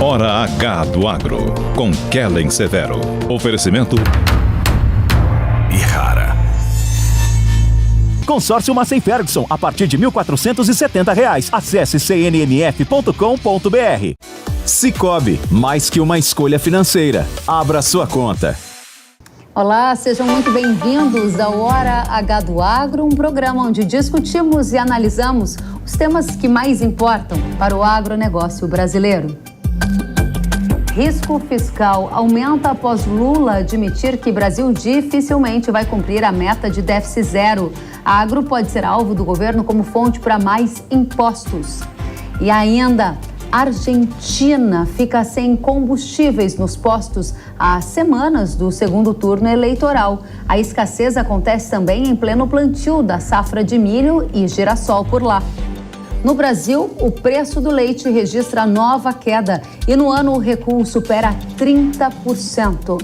Hora H do Agro, com Kellen Severo. Oferecimento Ihara. Consórcio Massey Ferguson, a partir de R$ 1.470. Acesse cnmf.com.br. Sicoob, mais que uma escolha financeira. Abra sua conta. Olá, sejam muito bem-vindos ao Hora H do Agro, um programa onde discutimos e analisamos os temas que mais importam para o agronegócio brasileiro. Risco fiscal aumenta após Lula admitir que Brasil dificilmente vai cumprir a meta de déficit zero. A agro pode ser alvo do governo como fonte para mais impostos. E ainda, Argentina fica sem combustíveis nos postos há semanas do segundo turno eleitoral. A escassez acontece também em pleno plantio da safra de milho e girassol por lá. No Brasil, o preço do leite registra nova queda e no ano o recuo supera 30%.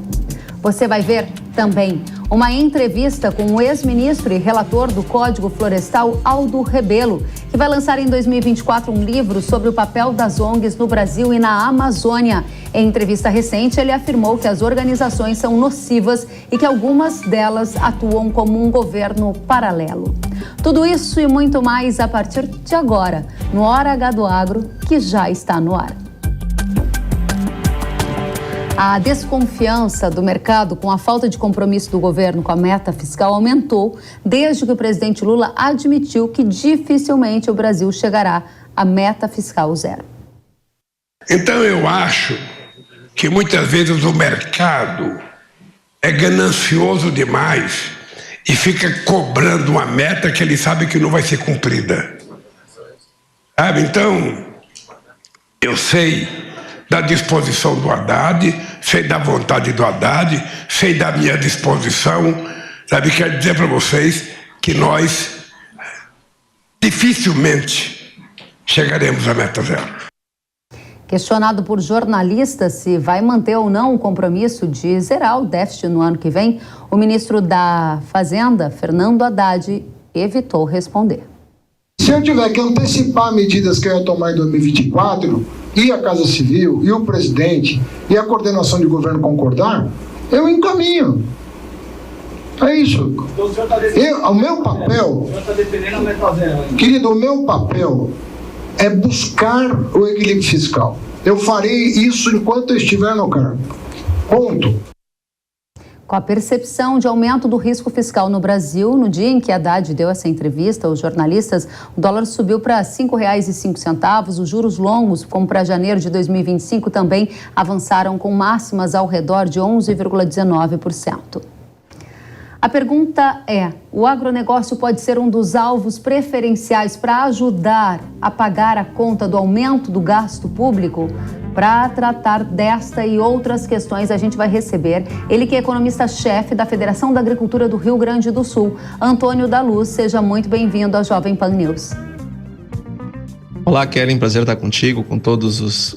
Você vai ver também uma entrevista com o ex-ministro e relator do Código Florestal, Aldo Rebelo, que vai lançar em 2024 um livro sobre o papel das ONGs no Brasil e na Amazônia. Em entrevista recente, ele afirmou que as organizações são nocivas e que algumas delas atuam como um governo paralelo. Tudo isso e muito mais a partir de agora, no Hora H do Agro, que já está no ar. A desconfiança do mercado com a falta de compromisso do governo com a meta fiscal aumentou desde que o presidente Lula admitiu que dificilmente o Brasil chegará à meta fiscal zero. Então eu acho que muitas vezes o mercado é ganancioso demais e fica cobrando uma meta que ele sabe que não vai ser cumprida. Sabe? Então, eu sei da disposição do Haddad, sei da vontade do Haddad, sei da minha disposição, sabe? Quero dizer para vocês que nós dificilmente chegaremos à meta zero. Questionado por jornalistas se vai manter ou não o compromisso de zerar o déficit no ano que vem, o ministro da Fazenda, Fernando Haddad, evitou responder. Se eu tiver que antecipar medidas que eu ia tomar em 2024, e a Casa Civil, e o presidente, e a coordenação de governo concordar, eu encaminho. É isso. Então, o senhor está o meu papel, o senhor está defendendo a meta zero ainda. Querido, o meu papel é buscar o equilíbrio fiscal. Eu farei isso enquanto eu estiver no cargo. Ponto. Com a percepção de aumento do risco fiscal no Brasil, no dia em que Haddad deu essa entrevista aos jornalistas, o dólar subiu para R$ 5,05. Os juros longos, como para janeiro de 2025, também avançaram com máximas ao redor de 11,19%. A pergunta é: o agronegócio pode ser um dos alvos preferenciais para ajudar a pagar a conta do aumento do gasto público? Para tratar desta e outras questões, a gente vai receber ele que é economista-chefe da Federação da Agricultura do Rio Grande do Sul, Antônio da Luz. Seja muito bem-vindo ao Jovem Pan News. Olá, Kellen, prazer estar contigo, com todos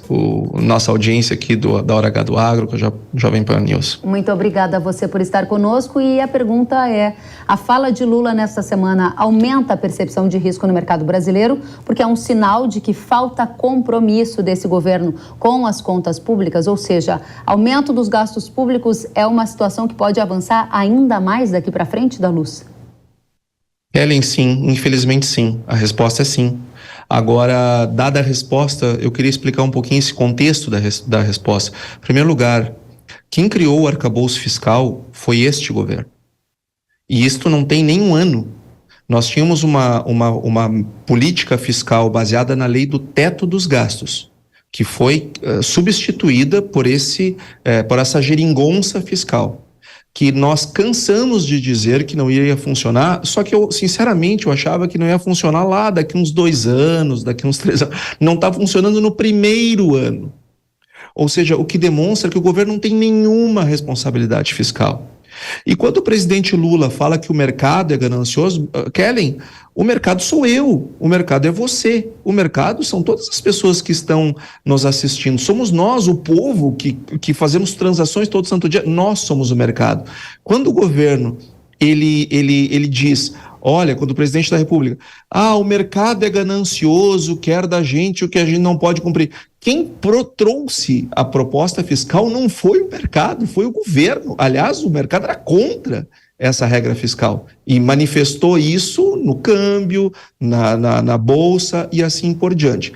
nossa audiência aqui da Hora H do Agro, com a Jovem Pan News. Muito obrigada a você por estar conosco e a pergunta é: a fala de Lula nesta semana aumenta a percepção de risco no mercado brasileiro, porque é um sinal de que falta compromisso desse governo com as contas públicas, ou seja, aumento dos gastos públicos é uma situação que pode avançar ainda mais daqui para frente, da Luz? Kellen, sim, infelizmente sim, a resposta é sim. Agora, dada a resposta, eu queria explicar um pouquinho esse contexto da resposta. Em primeiro lugar, quem criou o arcabouço fiscal foi este governo. E isto não tem nem um ano. Nós tínhamos uma política fiscal baseada na lei do teto dos gastos, que foi substituída por essa geringonça fiscal, que nós cansamos de dizer que não iria funcionar, só que sinceramente, eu achava que não ia funcionar lá daqui uns 2 anos, daqui uns 3 anos. Não está funcionando no primeiro ano. Ou seja, o que demonstra que o governo não tem nenhuma responsabilidade fiscal. E quando o presidente Lula fala que o mercado é ganancioso, Kellen, o mercado sou eu, o mercado é você, o mercado são todas as pessoas que estão nos assistindo, somos nós, o povo, que fazemos transações todo santo dia, nós somos o mercado. Quando o governo ele diz: Olha, quando o presidente da República, o mercado é ganancioso, quer da gente o que a gente não pode cumprir. Quem trouxe a proposta fiscal não foi o mercado, foi o governo. Aliás, o mercado era contra essa regra fiscal e manifestou isso no câmbio, na bolsa e assim por diante.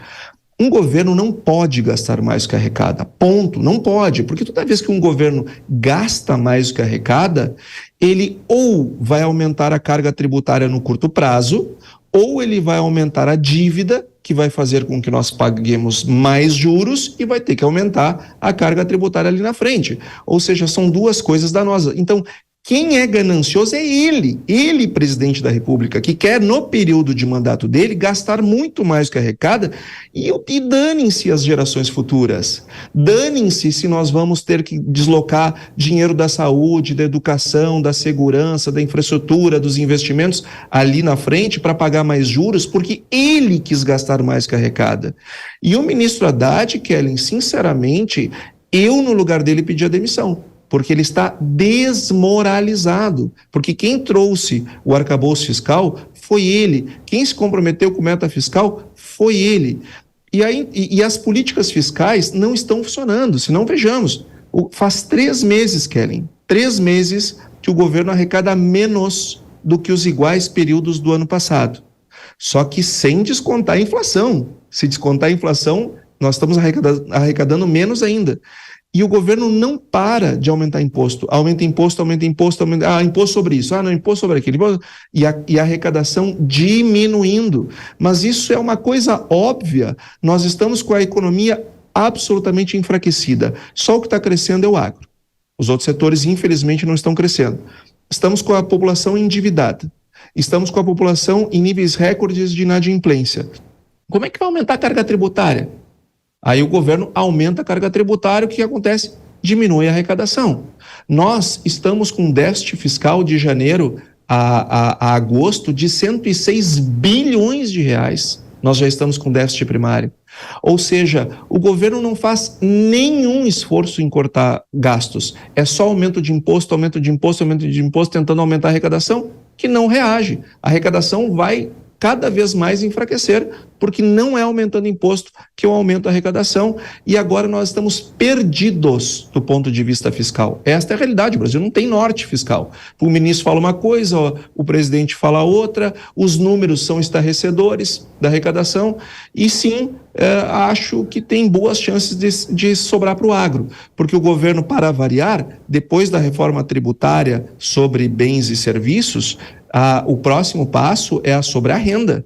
Um governo não pode gastar mais do que arrecada, ponto, não pode, porque toda vez que um governo gasta mais do que arrecada, ele ou vai aumentar a carga tributária no curto prazo, ou ele vai aumentar a dívida, que vai fazer com que nós paguemos mais juros e vai ter que aumentar a carga tributária ali na frente. Ou seja, são duas coisas danosas. Então, quem é ganancioso é ele, presidente da República, que quer, no período de mandato dele, gastar muito mais do que arrecada e danem-se as gerações futuras. Danem-se se nós vamos ter que deslocar dinheiro da saúde, da educação, da segurança, da infraestrutura, dos investimentos ali na frente para pagar mais juros, porque ele quis gastar mais do que arrecada. E o ministro Haddad, Kellen, sinceramente, eu no lugar dele pedia demissão. Porque ele está desmoralizado, porque quem trouxe o arcabouço fiscal foi ele, quem se comprometeu com meta fiscal foi ele. E as políticas fiscais não estão funcionando, se não vejamos, faz 3 meses, Kellen, 3 meses que o governo arrecada menos do que os iguais períodos do ano passado, só que sem descontar a inflação. Se descontar a inflação, nós estamos arrecadando menos ainda. E o governo não para de aumentar imposto. Aumenta imposto, imposto sobre isso, não, imposto sobre aquilo. E a arrecadação diminuindo. Mas isso é uma coisa óbvia. Nós estamos com a economia absolutamente enfraquecida. Só o que está crescendo é o agro. Os outros setores, infelizmente, não estão crescendo. Estamos com a população endividada. Estamos com a população em níveis recordes de inadimplência. Como é que vai aumentar a carga tributária? Aí o governo aumenta a carga tributária, o que acontece? Diminui a arrecadação. Nós estamos com um déficit fiscal de janeiro a agosto de 106 bilhões de reais. Nós já estamos com déficit primário. Ou seja, o governo não faz nenhum esforço em cortar gastos. É só aumento de imposto, tentando aumentar a arrecadação, que não reage. A arrecadação vai cada vez mais enfraquecer, porque não é aumentando imposto que eu aumento a arrecadação, e agora nós estamos perdidos do ponto de vista fiscal. Esta é a realidade, o Brasil não tem norte fiscal. O ministro fala uma coisa, o presidente fala outra, os números são estarrecedores da arrecadação, e sim, acho que tem boas chances de sobrar para o agro, porque o governo, para variar, depois da reforma tributária sobre bens e serviços, o próximo passo é sobre a renda.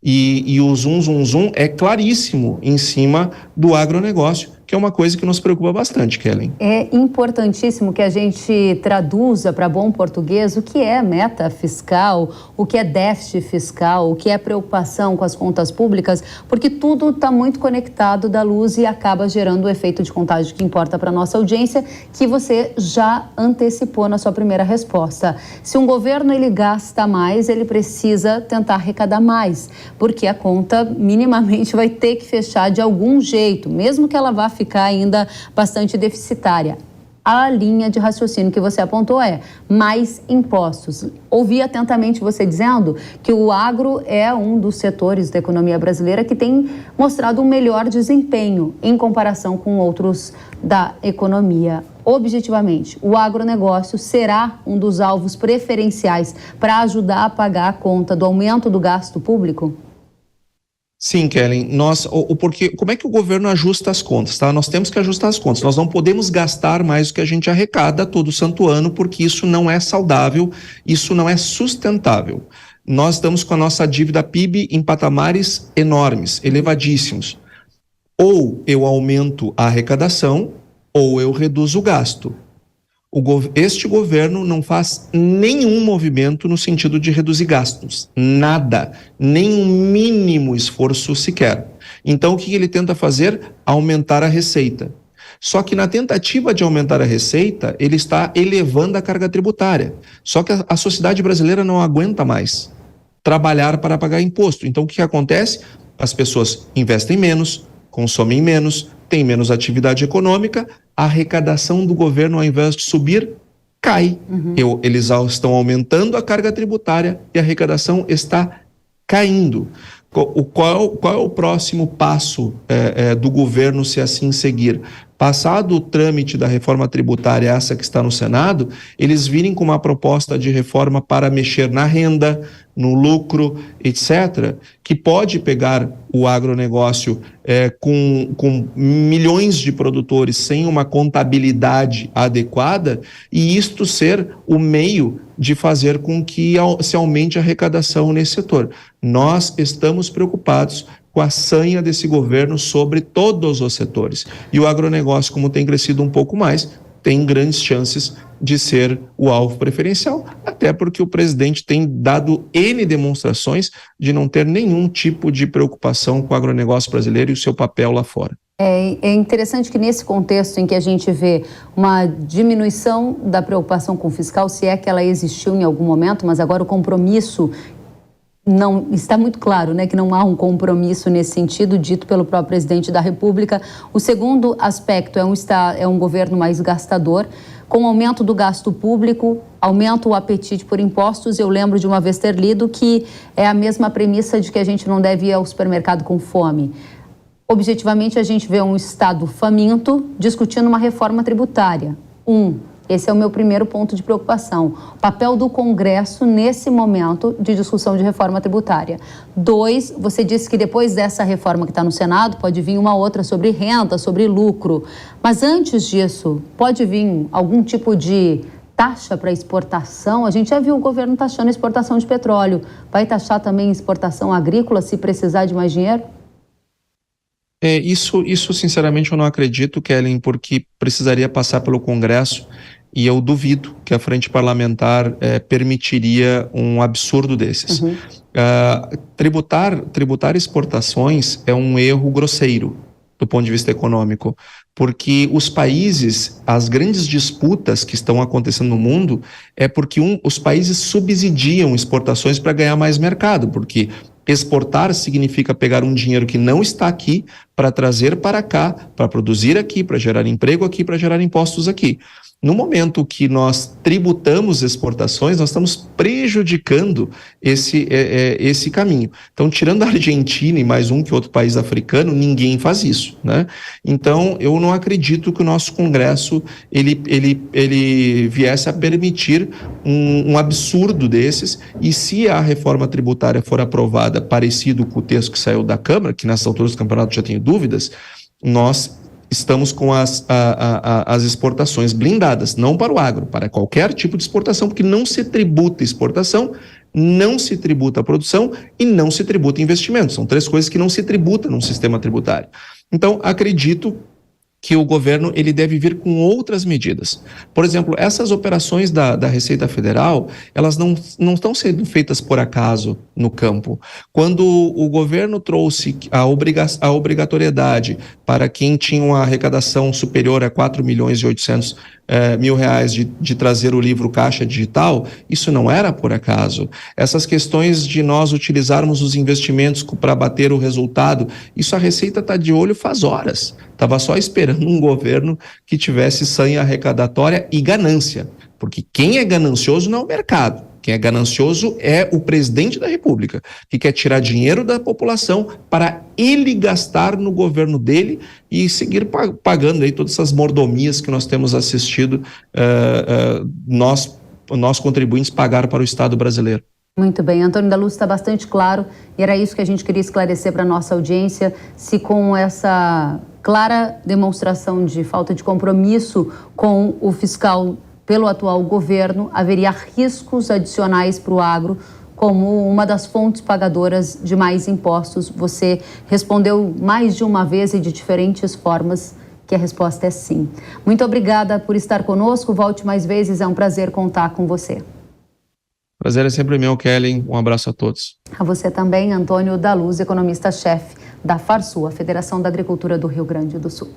E o zum é claríssimo em cima do agronegócio, que é uma coisa que nos preocupa bastante, Kellen. É importantíssimo que a gente traduza para bom português o que é meta fiscal, o que é déficit fiscal, o que é preocupação com as contas públicas, porque tudo está muito conectado da luz e acaba gerando o efeito de contágio que importa para a nossa audiência, que você já antecipou na sua primeira resposta. Se um governo ele gasta mais, ele precisa tentar arrecadar mais, porque a conta minimamente vai ter que fechar de algum jeito, mesmo que ela vá ficar ainda bastante deficitária. A linha de raciocínio que você apontou é mais impostos. Ouvi atentamente você dizendo que o agro é um dos setores da economia brasileira que tem mostrado um melhor desempenho em comparação com outros da economia. Objetivamente, o agronegócio será um dos alvos preferenciais para ajudar a pagar a conta do aumento do gasto público? Sim, Kellen, porque como é que o governo ajusta as contas, tá? Nós temos que ajustar as contas, nós não podemos gastar mais do que a gente arrecada todo santo ano, porque isso não é saudável, isso não é sustentável. Nós estamos com a nossa dívida PIB em patamares enormes, elevadíssimos. Ou eu aumento a arrecadação, ou eu reduzo o gasto. Este governo não faz nenhum movimento no sentido de reduzir gastos, nada, nem um mínimo esforço sequer. Então o que ele tenta fazer? Aumentar a receita. Só que na tentativa de aumentar a receita, ele está elevando a carga tributária. Só que a sociedade brasileira não aguenta mais trabalhar para pagar imposto. Então o que acontece? As pessoas investem menos, consomem menos, têm menos atividade econômica, a arrecadação do governo, ao invés de subir, cai. Eles estão aumentando a carga tributária e a arrecadação está caindo. Qual é o próximo passo do governo se assim seguir? Passado o trâmite da reforma tributária, essa que está no Senado, eles virem com uma proposta de reforma para mexer na renda, no lucro, etc., que pode pegar o agronegócio com milhões de produtores sem uma contabilidade adequada e isto ser o meio de fazer com que se aumente a arrecadação nesse setor. Nós estamos preocupados com a sanha desse governo sobre todos os setores. E o agronegócio, como tem crescido um pouco mais, tem grandes chances de ser o alvo preferencial, até porque o presidente tem dado N demonstrações de não ter nenhum tipo de preocupação com o agronegócio brasileiro e o seu papel lá fora. É interessante que nesse contexto em que a gente vê uma diminuição da preocupação com o fiscal, se é que ela existiu em algum momento, mas agora o compromisso não está muito claro, né, que não há um compromisso nesse sentido dito pelo próprio presidente da República. O segundo aspecto é um governo mais gastador, com o aumento do gasto público, aumenta o apetite por impostos. Eu lembro de uma vez ter lido que é a mesma premissa de que a gente não deve ir ao supermercado com fome. Objetivamente, a gente vê um Estado faminto discutindo uma reforma tributária. Esse é o meu primeiro ponto de preocupação. O papel do Congresso nesse momento de discussão de reforma tributária. 2, você disse que depois dessa reforma que está no Senado, pode vir uma outra sobre renda, sobre lucro. Mas antes disso, pode vir algum tipo de taxa para exportação? A gente já viu o governo taxando a exportação de petróleo. Vai taxar também exportação agrícola se precisar de mais dinheiro? Isso sinceramente eu não acredito, Kellen, porque precisaria passar pelo Congresso e eu duvido que a frente parlamentar permitiria um absurdo desses. Tributar exportações é um erro grosseiro do ponto de vista econômico, porque os países, as grandes disputas que estão acontecendo no mundo é porque os países subsidiam exportações para ganhar mais mercado, porque exportar significa pegar um dinheiro que não está aqui para trazer para cá, para produzir aqui, para gerar emprego aqui, para gerar impostos aqui. No momento que nós tributamos exportações, nós estamos prejudicando esse caminho. Então, tirando a Argentina e mais um que outro país africano, ninguém faz isso, né? Então, eu não acredito que o nosso Congresso ele viesse a permitir um absurdo desses, e se a reforma tributária for aprovada parecido com o texto que saiu da Câmara, que nessas alturas do campeonato já tenho dúvidas, nós estamos com as exportações blindadas, não para o agro, para qualquer tipo de exportação, porque não se tributa exportação, não se tributa a produção e não se tributa investimento. São 3 coisas que não se tributam num sistema tributário. Então, acredito que o governo ele deve vir com outras medidas. Por exemplo, essas operações da Receita Federal, elas não estão sendo feitas por acaso no campo. Quando o governo trouxe a obrigatoriedade para quem tinha uma arrecadação superior a 4.800.000 reais de trazer o livro Caixa Digital, isso não era por acaso. Essas questões de nós utilizarmos os investimentos para bater o resultado, isso a Receita está de olho faz horas. Estava só esperando um governo que tivesse sanha arrecadatória e ganância, porque quem é ganancioso não é o mercado. Quem é ganancioso é o presidente da República, que quer tirar dinheiro da população para ele gastar no governo dele e seguir pagando aí todas essas mordomias que nós temos assistido, nós contribuintes pagar para o Estado brasileiro. Muito bem, Antônio da Luz, está bastante claro, e era isso que a gente queria esclarecer para a nossa audiência, se com essa clara demonstração de falta de compromisso com o fiscal pelo atual governo, haveria riscos adicionais para o agro como uma das fontes pagadoras de mais impostos. Você respondeu mais de uma vez e de diferentes formas que a resposta é sim. Muito obrigada por estar conosco, volte mais vezes, é um prazer contar com você. Prazer é sempre meu, Kellen. Um abraço a todos. A você também, Antônio da Luz, economista-chefe da Farsul, a Federação da Agricultura do Rio Grande do Sul.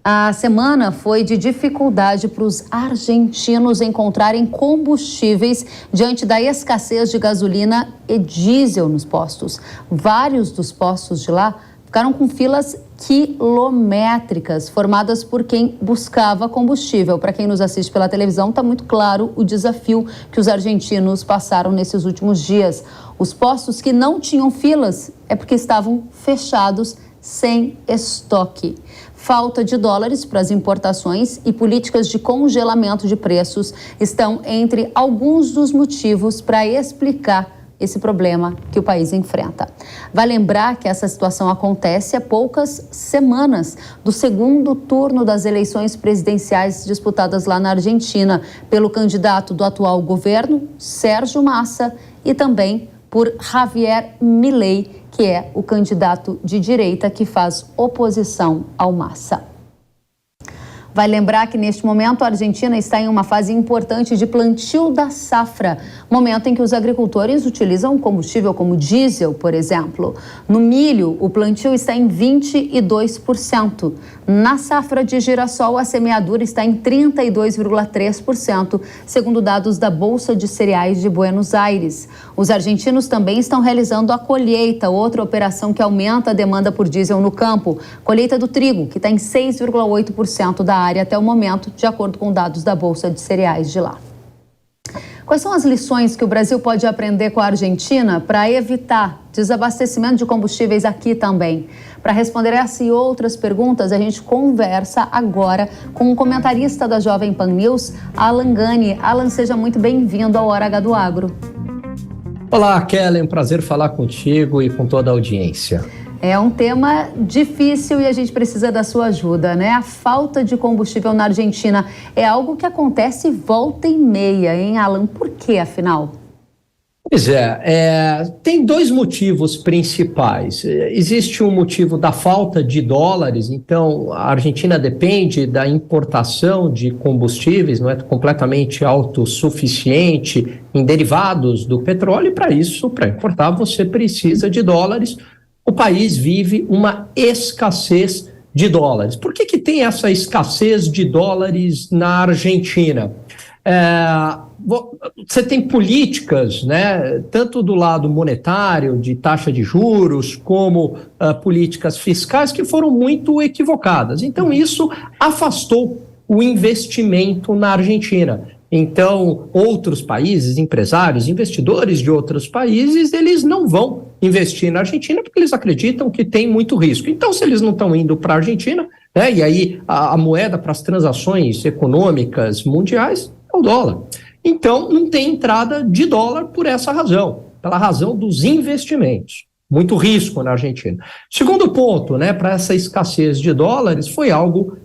A semana foi de dificuldade para os argentinos encontrarem combustíveis diante da escassez de gasolina e diesel nos postos. Vários dos postos de lá ficaram com filas quilométricas formadas por quem buscava combustível. Para quem nos assiste pela televisão, está muito claro o desafio que os argentinos passaram nesses últimos dias. Os postos que não tinham filas é porque estavam fechados, sem estoque. Falta de dólares para as importações e políticas de congelamento de preços estão entre alguns dos motivos para explicar esse problema que o país enfrenta. Vai lembrar que essa situação acontece há poucas semanas do segundo turno das eleições presidenciais disputadas lá na Argentina pelo candidato do atual governo, Sérgio Massa, e também por Javier Milei, que é o candidato de direita que faz oposição ao Massa. Vai lembrar que, neste momento, a Argentina está em uma fase importante de plantio da safra, momento em que os agricultores utilizam combustível como diesel, por exemplo. No milho, o plantio está em 22%. Na safra de girassol, a semeadura está em 32,3%, segundo dados da Bolsa de Cereais de Buenos Aires. Os argentinos também estão realizando a colheita, outra operação que aumenta a demanda por diesel no campo. Colheita do trigo, que está em 6,8% da área até o momento, de acordo com dados da Bolsa de Cereais de lá. Quais são as lições que o Brasil pode aprender com a Argentina para evitar desabastecimento de combustíveis aqui também? Para responder essa e outras perguntas, a gente conversa agora com um comentarista da Jovem Pan News, Alan Gani. Alan, seja muito bem-vindo ao Hora H do Agro. Olá, Kellen, um prazer falar contigo e com toda a audiência. É um tema difícil e a gente precisa da sua ajuda, né? A falta de combustível na Argentina é algo que acontece volta e meia, hein, Alan? Por quê, afinal? Pois tem dois motivos principais. Existe um motivo da falta de dólares, então a Argentina depende da importação de combustíveis, não é completamente autossuficiente em derivados do petróleo, e para isso, para importar, você precisa de dólares. O país vive uma escassez de dólares. Por que tem essa escassez de dólares na Argentina? Você tem políticas, né, tanto do lado monetário, de taxa de juros, como políticas fiscais que foram muito equivocadas. Então, isso afastou o investimento na Argentina. Então, outros países, empresários, investidores de outros países, eles não vão investir na Argentina porque eles acreditam que tem muito risco. Então, se eles não estão indo para a Argentina, né, e aí a moeda para as transações econômicas mundiais é o dólar. Então, não tem entrada de dólar por essa razão, pela razão dos investimentos. Muito risco na Argentina. Segundo ponto, né, para essa escassez de dólares, foi algo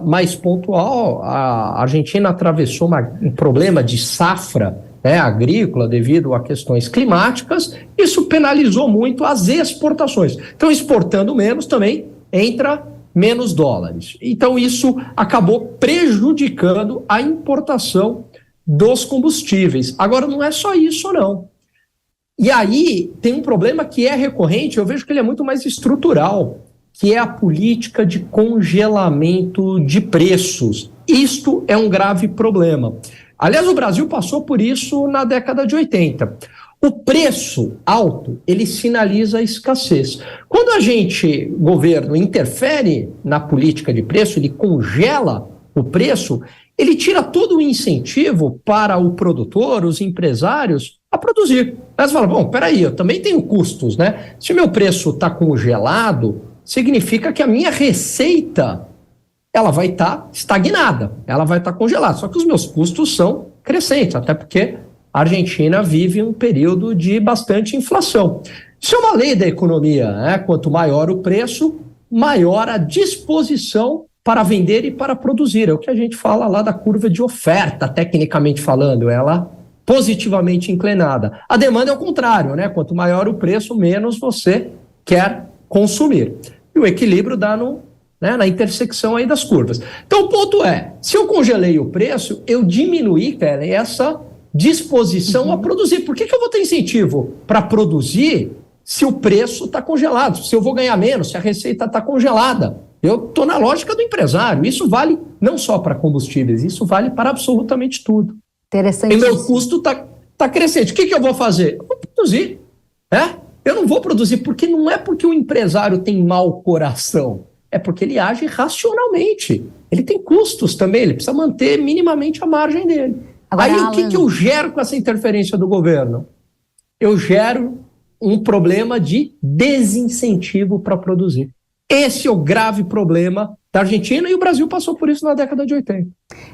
mais pontual. A Argentina atravessou um problema de safra, né, agrícola devido a questões climáticas. Isso penalizou muito as exportações. Então, exportando menos também entra menos dólares. Então, isso acabou prejudicando a importação dos combustíveis. Agora, não é só isso, não. E aí tem um problema que é recorrente, eu vejo que ele é muito mais estrutural, que é a política de congelamento de preços. Isto é um grave problema. Aliás, o Brasil passou por isso na década de 80. O preço alto, ele sinaliza a escassez. Quando governo, interfere na política de preço, ele congela o preço, ele tira todo o incentivo para o produtor, os empresários, a produzir. Mas fala, bom, peraí, eu também tenho custos, né? Se o meu preço está congelado, significa que a minha receita ela vai estar estagnada, ela vai estar congelada. Só que os meus custos são crescentes, até porque a Argentina vive um período de bastante inflação. Isso é uma lei da economia, né? Quanto maior o preço, maior a disposição para vender e para produzir. É o que a gente fala lá da curva de oferta, tecnicamente falando, ela positivamente inclinada. A demanda é o contrário, né? Quanto maior o preço, menos você quer consumir. E o equilíbrio dá na intersecção aí das curvas. Então, o ponto é, se eu congelei o preço, eu diminuí, cara, essa disposição a produzir. Por que eu vou ter incentivo para produzir se o preço está congelado? Se eu vou ganhar menos, se a receita está congelada? Eu estou na lógica do empresário. Isso vale não só para combustíveis, isso vale para absolutamente tudo. Interessante. E meu custo está crescente. O que eu vou fazer? Eu vou produzir, né? eu não vou produzir, porque não é porque o empresário tem mau coração, é porque ele age racionalmente. Ele tem custos também, ele precisa manter minimamente a margem dele. Agora, aí o que eu gero com essa interferência do governo? Eu gero um problema de desincentivo para produzir. Esse é o grave problema da Argentina, e o Brasil passou por isso na década de 80.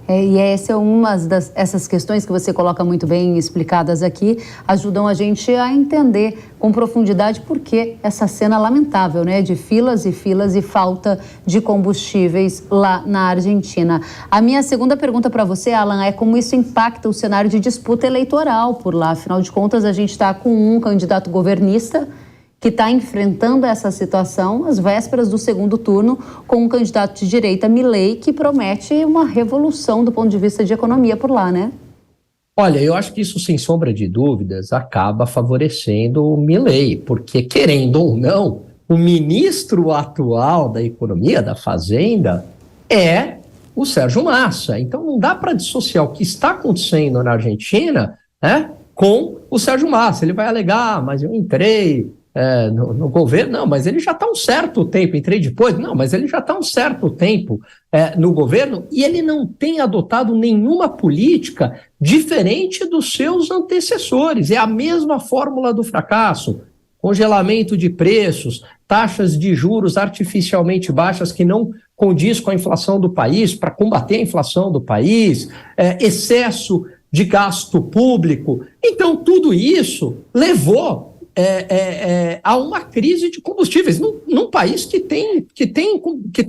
E essa é uma essas questões que você coloca muito bem explicadas aqui, ajudam a gente a entender com profundidade por que essa cena lamentável, né, de filas e filas e falta de combustíveis lá na Argentina. A minha segunda pergunta para você, Alan, é como isso impacta o cenário de disputa eleitoral por lá. Afinal de contas, a gente está com um candidato governista que está enfrentando essa situação às vésperas do segundo turno com um candidato de direita, Milei, que promete uma revolução do ponto de vista de economia por lá, né? Olha, eu acho que isso, sem sombra de dúvidas, acaba favorecendo o Milei, porque, querendo ou não, o ministro atual da Economia, da Fazenda, é o Sérgio Massa. Então não dá para dissociar o que está acontecendo na Argentina, né, com o Sérgio Massa. Ele vai alegar, mas eu entrei no governo, não, mas ele já está um certo tempo, entrei depois, não, mas ele já está um certo tempo no governo, e ele não tem adotado nenhuma política diferente dos seus antecessores. É a mesma fórmula do fracasso: congelamento de preços, taxas de juros artificialmente baixas que não condiz com a inflação do país, para combater a inflação do país, excesso de gasto público. Então, tudo isso levou há uma crise de combustíveis num país que tem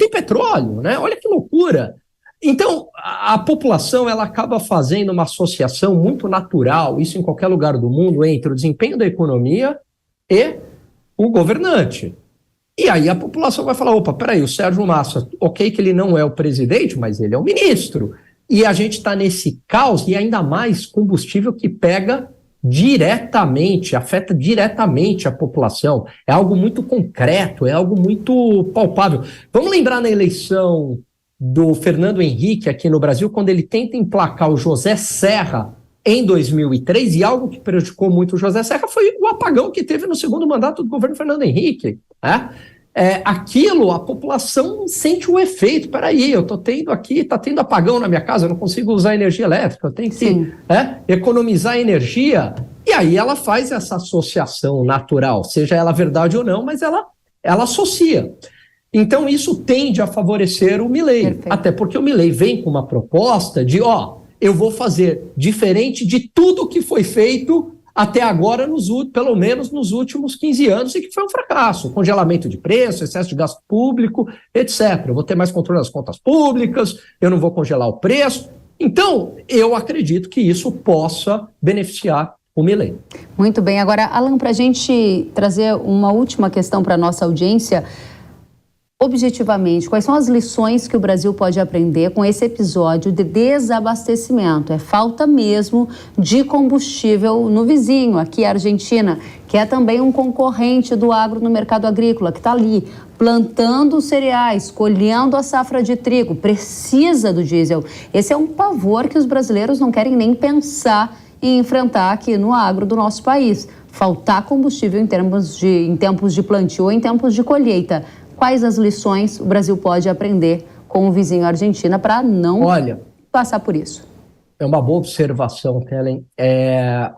petróleo, né? Olha que loucura. Então, a população ela acaba fazendo uma associação muito natural, isso em qualquer lugar do mundo, entre o desempenho da economia e o governante. E aí a população vai falar, opa, peraí, o Sérgio Massa, ok que ele não é o presidente, mas ele é o ministro. E a gente está nesse caos, e ainda mais combustível que pega diretamente, afeta diretamente a população. É algo muito concreto, é algo muito palpável. Vamos lembrar na eleição do Fernando Henrique aqui no Brasil, quando ele tenta emplacar o José Serra em 2003, e algo que prejudicou muito o José Serra foi o apagão que teve no segundo mandato do governo Fernando Henrique, né? Aquilo, a população sente o efeito. Peraí, eu estou tendo aqui, está tendo apagão na minha casa, eu não consigo usar energia elétrica, eu tenho que economizar energia. E aí ela faz essa associação natural, seja ela verdade ou não, mas ela associa. Então isso tende a favorecer o Milei. Perfeito. Até porque o Milei vem com uma proposta de, eu vou fazer diferente de tudo que foi feito até agora, pelo menos nos últimos 15 anos, e que foi um fracasso. Congelamento de preço, excesso de gasto público, etc. Eu vou ter mais controle das contas públicas, eu não vou congelar o preço. Então, eu acredito que isso possa beneficiar o Milei. Muito bem. Agora, Alan, para a gente trazer uma última questão para a nossa audiência, objetivamente, quais são as lições que o Brasil pode aprender com esse episódio de desabastecimento? É falta mesmo de combustível no vizinho, aqui a Argentina, que é também um concorrente do agro no mercado agrícola, que está ali plantando cereais, colhendo a safra de trigo, precisa do diesel. Esse é um pavor que os brasileiros não querem nem pensar em enfrentar aqui no agro do nosso país. Faltar combustível em tempos de plantio ou em tempos de colheita. Quais as lições o Brasil pode aprender com o vizinho Argentina para não passar por isso? É uma boa observação, Kellen.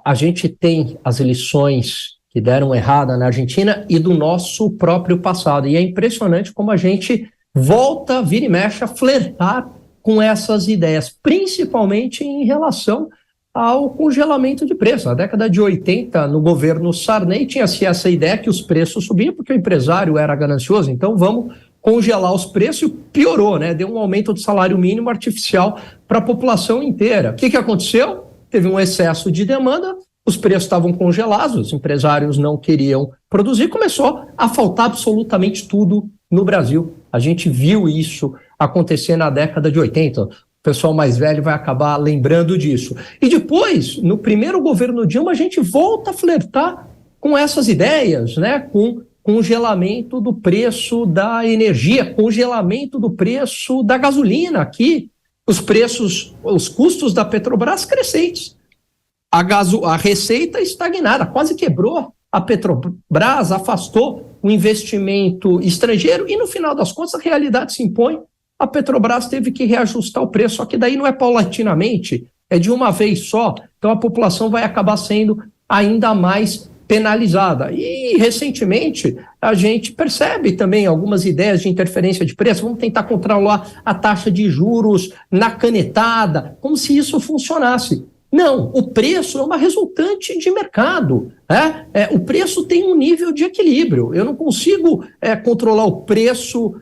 A gente tem as lições que deram errada na Argentina e do nosso próprio passado. E é impressionante como a gente volta, vira e mexe, a flertar com essas ideias, principalmente em relação ao congelamento de preços. Na década de 80, no governo Sarney, tinha-se essa ideia que os preços subiam porque o empresário era ganancioso, então vamos congelar os preços, e piorou, né? Deu um aumento do salário mínimo artificial para a população inteira. O que aconteceu? Teve um excesso de demanda, os preços estavam congelados, os empresários não queriam produzir, começou a faltar absolutamente tudo no Brasil. A gente viu isso acontecer na década de 80. O pessoal mais velho vai acabar lembrando disso. E depois, no primeiro governo Dilma, a gente volta a flertar com essas ideias, né? Com congelamento do preço da energia, congelamento do preço da gasolina aqui, os custos da Petrobras crescentes. A receita estagnada, quase quebrou a Petrobras afastou o investimento estrangeiro e, no final das contas, a realidade se impõe. A Petrobras teve que reajustar o preço, só que daí não é paulatinamente, é de uma vez só. Então a população vai acabar sendo ainda mais penalizada. E, recentemente, a gente percebe também algumas ideias de interferência de preço. Vamos tentar controlar a taxa de juros na canetada, como se isso funcionasse. Não, o preço é uma resultante de mercado. O preço tem um nível de equilíbrio. Eu não consigo controlar o preço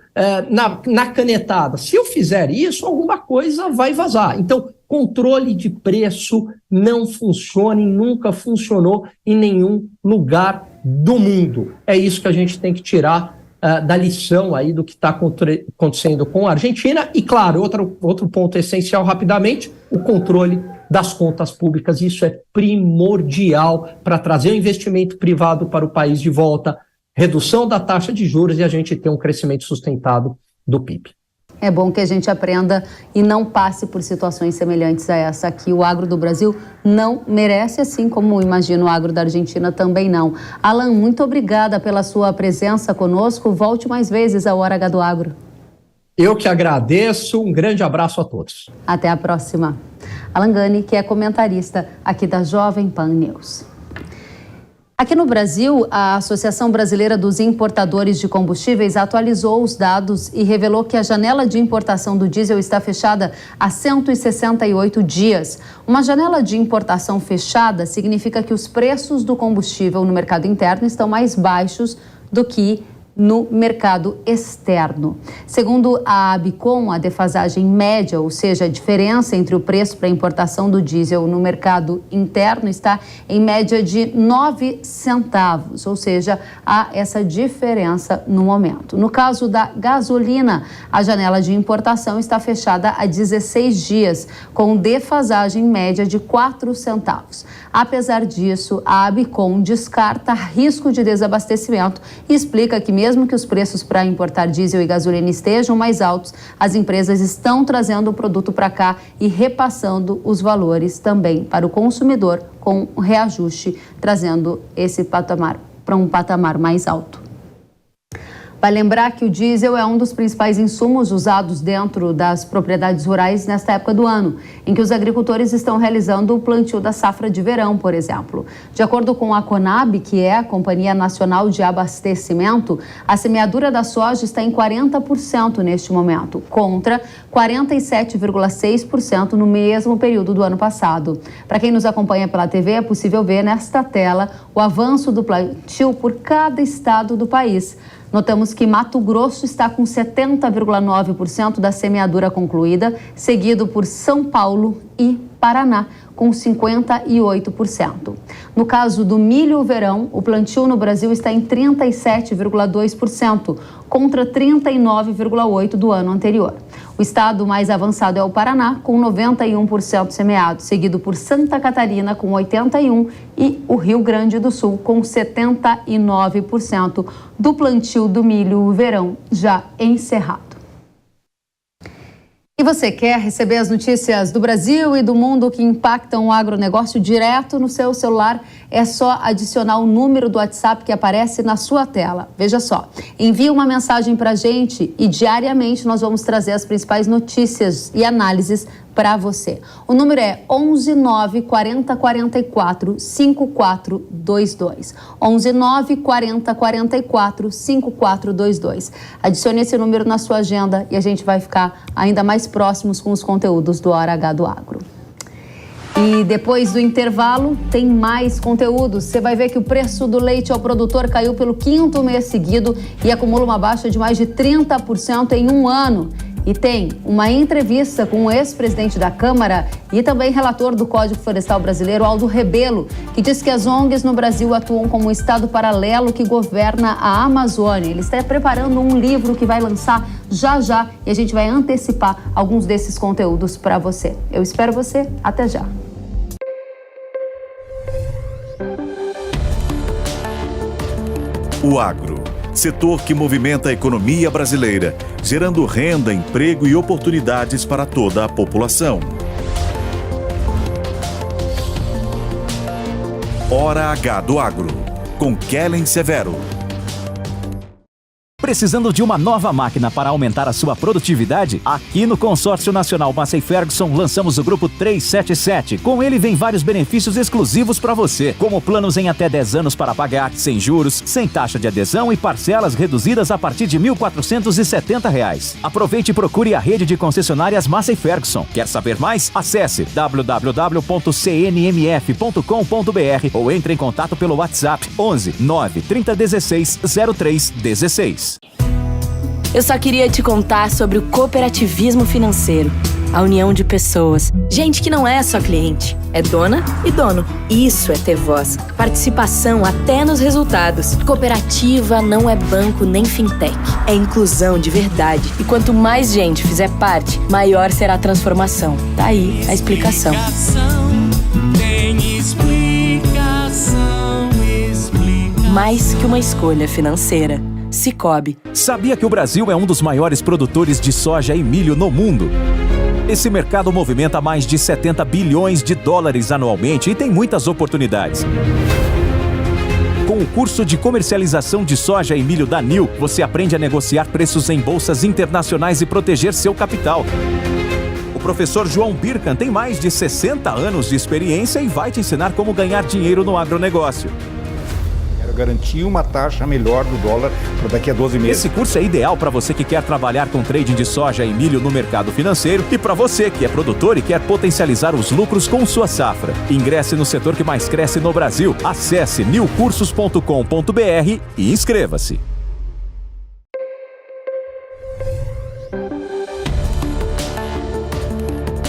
na canetada. Se eu fizer isso, alguma coisa vai vazar. Então, controle de preço não funciona e nunca funcionou em nenhum lugar do mundo. É isso que a gente tem que tirar da lição aí do que está acontecendo com a Argentina. E, claro, outro ponto essencial, rapidamente, o controle das contas públicas. Isso é primordial para trazer o investimento privado para o país de volta, redução da taxa de juros e a gente ter um crescimento sustentado do PIB. É bom que a gente aprenda e não passe por situações semelhantes a essa aqui. O agro do Brasil não merece, assim como imagino o agro da Argentina também não. Alan, muito obrigada pela sua presença conosco. Volte mais vezes ao Hora H do Agro. Eu que agradeço. Um grande abraço a todos. Até a próxima. Alan Gani, que é comentarista aqui da Jovem Pan News. Aqui no Brasil, a Associação Brasileira dos Importadores de Combustíveis atualizou os dados e revelou que a janela de importação do diesel está fechada há 168 dias. Uma janela de importação fechada significa que os preços do combustível no mercado interno estão mais baixos do que no mercado externo. Segundo a Abicom, a defasagem média, ou seja, a diferença entre o preço para a importação do diesel no mercado interno está em média de 9 centavos, ou seja, há essa diferença no momento. No caso da gasolina, a janela de importação está fechada há 16 dias, com defasagem média de 4 centavos. Apesar disso, a Abicom descarta risco de desabastecimento e explica que mesmo que os preços para importar diesel e gasolina estejam mais altos, as empresas estão trazendo o produto para cá e repassando os valores também para o consumidor com reajuste, trazendo esse patamar para um patamar mais alto. Vale lembrar que o diesel é um dos principais insumos usados dentro das propriedades rurais nesta época do ano, em que os agricultores estão realizando o plantio da safra de verão, por exemplo. De acordo com a Conab, que é a Companhia Nacional de Abastecimento, a semeadura da soja está em 40% neste momento, contra 47,6% no mesmo período do ano passado. Para quem nos acompanha pela TV, é possível ver nesta tela o avanço do plantio por cada estado do país. Notamos que Mato Grosso está com 70,9% da semeadura concluída, seguido por São Paulo e Paraná, com 58%. No caso do milho verão, o plantio no Brasil está em 37,2%, contra 39,8% do ano anterior. O estado mais avançado é o Paraná, com 91% semeado, seguido por Santa Catarina, com 81%, e o Rio Grande do Sul, com 79% do plantio do milho verão já encerrado. E você quer receber as notícias do Brasil e do mundo que impactam o agronegócio direto no seu celular? É só adicionar o número do WhatsApp que aparece na sua tela. Veja só, envie uma mensagem para a gente e diariamente nós vamos trazer as principais notícias e análises para você. O número é 11 9 40 44 5422. 11 9 40 44 5422. Adicione esse número na sua agenda e a gente vai ficar ainda mais próximos com os conteúdos do Hora H do Agro. E depois do intervalo, tem mais conteúdos. Você vai ver que o preço do leite ao produtor caiu pelo 5º mês seguido e acumula uma baixa de mais de 30% em um ano. E tem uma entrevista com o ex-presidente da Câmara e também relator do Código Florestal Brasileiro, Aldo Rebelo, que diz que as ONGs no Brasil atuam como um estado paralelo que governa a Amazônia. Ele está preparando um livro que vai lançar já e a gente vai antecipar alguns desses conteúdos para você. Eu espero você. Até já. O agro, setor que movimenta a economia brasileira, gerando renda, emprego e oportunidades para toda a população. Hora H do Agro. com Kellen Severo. Precisando de uma nova máquina para aumentar a sua produtividade? Aqui no Consórcio Nacional Massey Ferguson lançamos o Grupo 377. Com ele vem vários benefícios exclusivos para você, como planos em até 10 anos para pagar, sem juros, sem taxa de adesão e parcelas reduzidas a partir de R$ 1.470. Aproveite e procure a rede de concessionárias Massey Ferguson. Quer saber mais? Acesse www.cnmf.com.br ou entre em contato pelo WhatsApp 11 9 3016 0316. Eu só queria te contar sobre o cooperativismo financeiro, a união de pessoas, gente que não é só cliente, é dona e dono. Isso é ter voz, participação até nos resultados. Cooperativa não é banco nem fintech, é inclusão de verdade. E quanto mais gente fizer parte, maior será a transformação. Tá aí a explicação. Mais que uma escolha financeira. Cicobi. Sabia que o Brasil é um dos maiores produtores de soja e milho no mundo? Esse mercado movimenta mais de 70 bilhões de dólares anualmente e tem muitas oportunidades. Com o curso de comercialização de soja e milho da NIL, você aprende a negociar preços em bolsas internacionais e proteger seu capital. O professor João Birkan tem mais de 60 anos de experiência e vai te ensinar como ganhar dinheiro no agronegócio. Garantir uma taxa melhor do dólar para daqui a 12 meses. Esse curso é ideal para você que quer trabalhar com trading de soja e milho no mercado financeiro e para você que é produtor e quer potencializar os lucros com sua safra. Ingresse no setor que mais cresce no Brasil. Acesse newcursos.com.br e inscreva-se.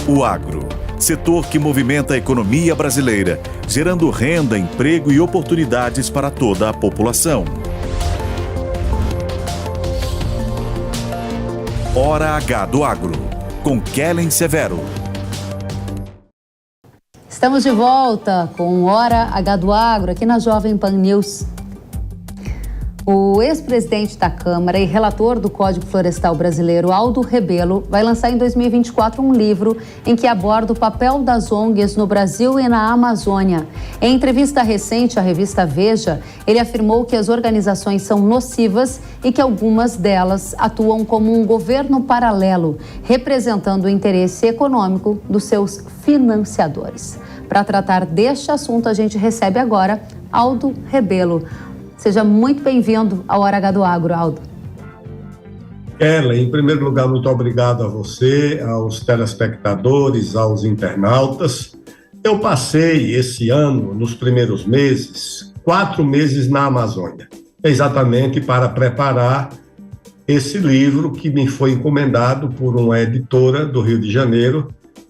O agro, setor que movimenta a economia brasileira, gerando renda, emprego e oportunidades para toda a população. Hora H do Agro, com Kellen Severo. Estamos de volta com Hora H do Agro, aqui na Jovem Pan News. O ex-presidente da Câmara e relator do Código Florestal Brasileiro, Aldo Rebelo, vai lançar em 2024 um livro em que aborda o papel das ONGs no Brasil e na Amazônia. Em entrevista recente à revista Veja, ele afirmou que as organizações são nocivas e que algumas delas atuam como um governo paralelo, representando o interesse econômico dos seus financiadores. Para tratar deste assunto, a gente recebe agora Aldo Rebelo. Seja muito bem-vindo ao Hora H do Agro, Aldo. Ellen, em primeiro lugar, muito obrigado a você, aos telespectadores, aos internautas. Eu passei esse ano, nos primeiros meses, 4 meses na Amazônia, exatamente para preparar esse livro que me foi encomendado por uma editora do Rio de Janeiro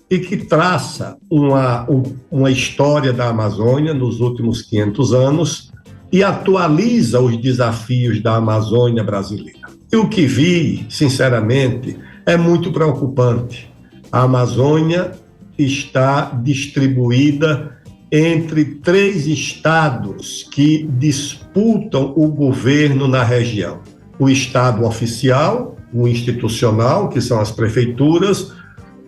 e que traça uma história da Amazônia nos últimos 500 anos e atualiza os desafios da Amazônia brasileira. E o que vi, sinceramente, é muito preocupante. A Amazônia está distribuída entre 3 estados que disputam o governo na região. O estado oficial, o institucional, que são as prefeituras,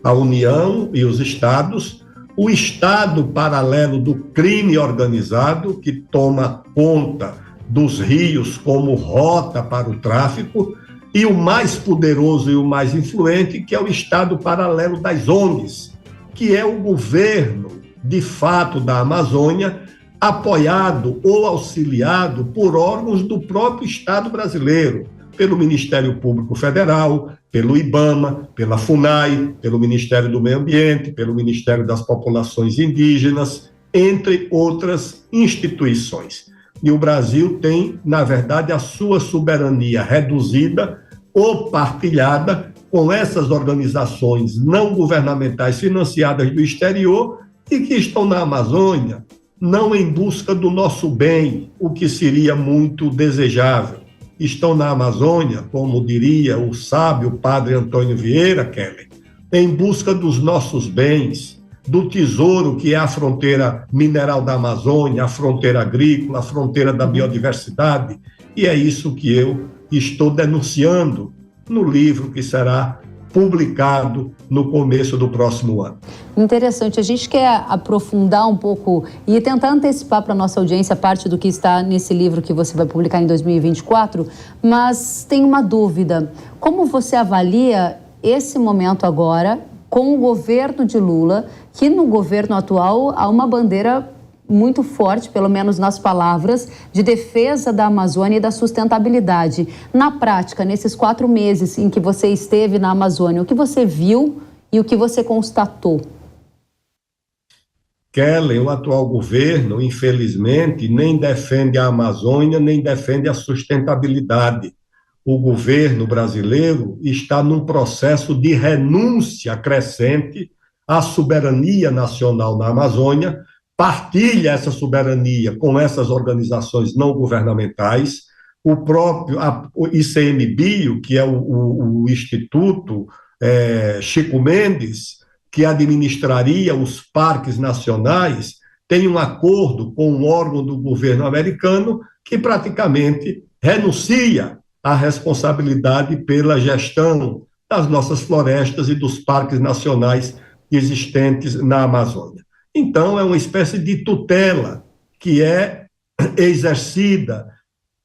a União e os estados, o estado paralelo do crime organizado, que toma conta dos rios como rota para o tráfico, e o mais poderoso e o mais influente, que é o estado paralelo das ONGs, que é o governo, de fato, da Amazônia, apoiado ou auxiliado por órgãos do próprio Estado brasileiro, pelo Ministério Público Federal, pelo IBAMA, pela FUNAI, pelo Ministério do Meio Ambiente, pelo Ministério das Populações Indígenas, entre outras instituições. E o Brasil tem, na verdade, a sua soberania reduzida ou partilhada com essas organizações não governamentais financiadas do exterior e que estão na Amazônia, não em busca do nosso bem, o que seria muito desejável. Estão na Amazônia, como diria o sábio padre Antônio Vieira, Kellen, em busca dos nossos bens, do tesouro que é a fronteira mineral da Amazônia, a fronteira agrícola, a fronteira da biodiversidade, e é isso que eu estou denunciando no livro que será publicado no começo do próximo ano. Interessante, a gente quer aprofundar um pouco e tentar antecipar para a nossa audiência parte do que está nesse livro que você vai publicar em 2024, mas tem uma dúvida. Como você avalia esse momento agora com o governo de Lula, que no governo atual há uma bandeira muito forte, pelo menos nas palavras, de defesa da Amazônia e da sustentabilidade. Na prática, nesses 4 meses em que você esteve na Amazônia, o que você viu e o que você constatou? Kellen, o atual governo, infelizmente, nem defende a Amazônia, nem defende a sustentabilidade. O governo brasileiro está num processo de renúncia crescente à soberania nacional na Amazônia, partilha essa soberania com essas organizações não governamentais, o próprio ICMBio, que é o Instituto Chico Mendes, que administraria os parques nacionais, tem um acordo com um órgão do governo americano que praticamente renuncia à responsabilidade pela gestão das nossas florestas e dos parques nacionais existentes na Amazônia. Então, é uma espécie de tutela que é exercida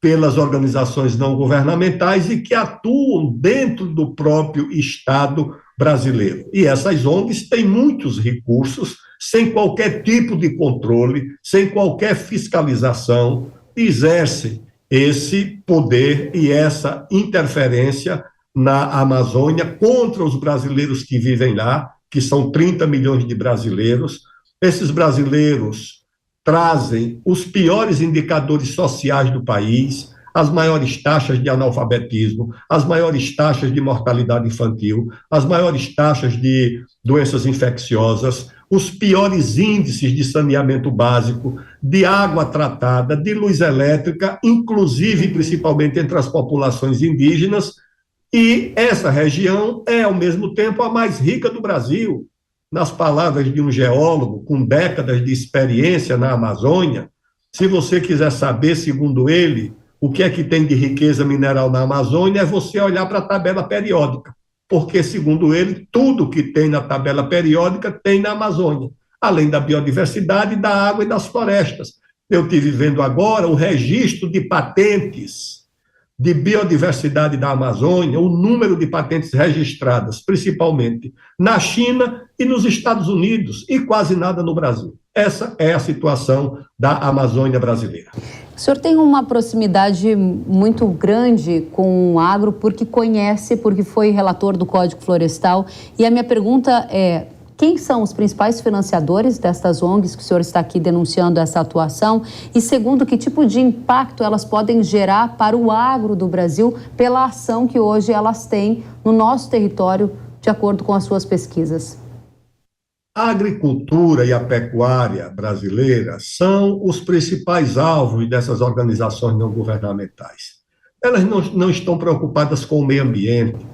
pelas organizações não governamentais e que atuam dentro do próprio Estado brasileiro. E essas ONGs têm muitos recursos, sem qualquer tipo de controle, sem qualquer fiscalização, exercem esse poder e essa interferência na Amazônia contra os brasileiros que vivem lá, que são 30 milhões de brasileiros. Esses brasileiros trazem os piores indicadores sociais do país, as maiores taxas de analfabetismo, as maiores taxas de mortalidade infantil, as maiores taxas de doenças infecciosas, os piores índices de saneamento básico, de água tratada, de luz elétrica, inclusive, principalmente entre as populações indígenas, e essa região é, ao mesmo tempo, a mais rica do Brasil. Nas palavras de um geólogo com décadas de experiência na Amazônia, se você quiser saber, segundo ele, o que é que tem de riqueza mineral na Amazônia, é você olhar para a tabela periódica, porque, segundo ele, tudo que tem na tabela periódica tem na Amazônia, além da biodiversidade, da água e das florestas. Eu estive vendo agora o registro de patentes de biodiversidade da Amazônia, o número de patentes registradas, principalmente na China e nos Estados Unidos, e quase nada no Brasil. Essa é a situação da Amazônia brasileira. O senhor tem uma proximidade muito grande com o agro, porque conhece, porque foi relator do Código Florestal, e a minha pergunta é: quem são os principais financiadores destas ONGs que o senhor está aqui denunciando essa atuação? E segundo, que tipo de impacto elas podem gerar para o agro do Brasil pela ação que hoje elas têm no nosso território, de acordo com as suas pesquisas? A agricultura e a pecuária brasileira são os principais alvos dessas organizações não governamentais. Elas não estão preocupadas com o meio ambiente.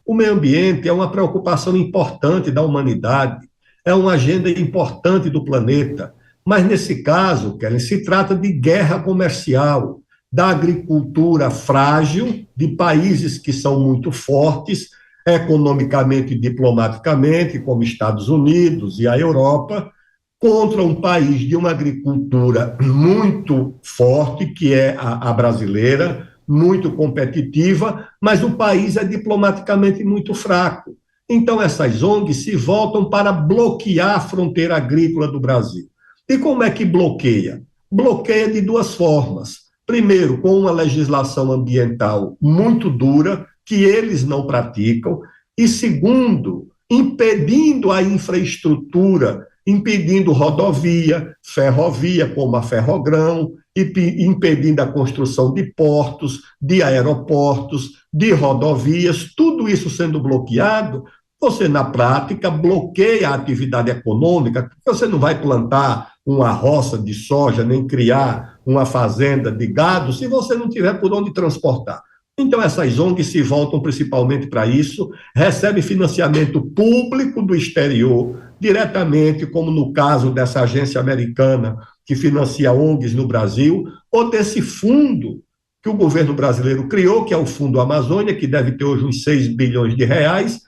O meio ambiente é uma preocupação importante da humanidade, é uma agenda importante do planeta, mas nesse caso, Kellen, se trata de guerra comercial, da agricultura frágil, de países que são muito fortes, economicamente e diplomaticamente, como Estados Unidos e a Europa, contra um país de uma agricultura muito forte, que é a brasileira, muito competitiva, mas o país é diplomaticamente muito fraco. Então, essas ONGs se voltam para bloquear a fronteira agrícola do Brasil. E como é que bloqueia? Bloqueia de duas formas. Primeiro, com uma legislação ambiental muito dura, que eles não praticam, e segundo, impedindo a infraestrutura, impedindo rodovia, ferrovia, como a Ferrogrão, impedindo a construção de portos, de aeroportos, de rodovias, tudo isso sendo bloqueado, você, na prática, bloqueia a atividade econômica, você não vai plantar uma roça de soja, nem criar uma fazenda de gado, se você não tiver por onde transportar. Então, essas ONGs se voltam principalmente para isso, recebem financiamento público do exterior, diretamente, como no caso dessa agência americana que financia ONGs no Brasil, ou desse fundo que o governo brasileiro criou, que é o Fundo Amazônia, que deve ter hoje uns 6 bilhões de reais,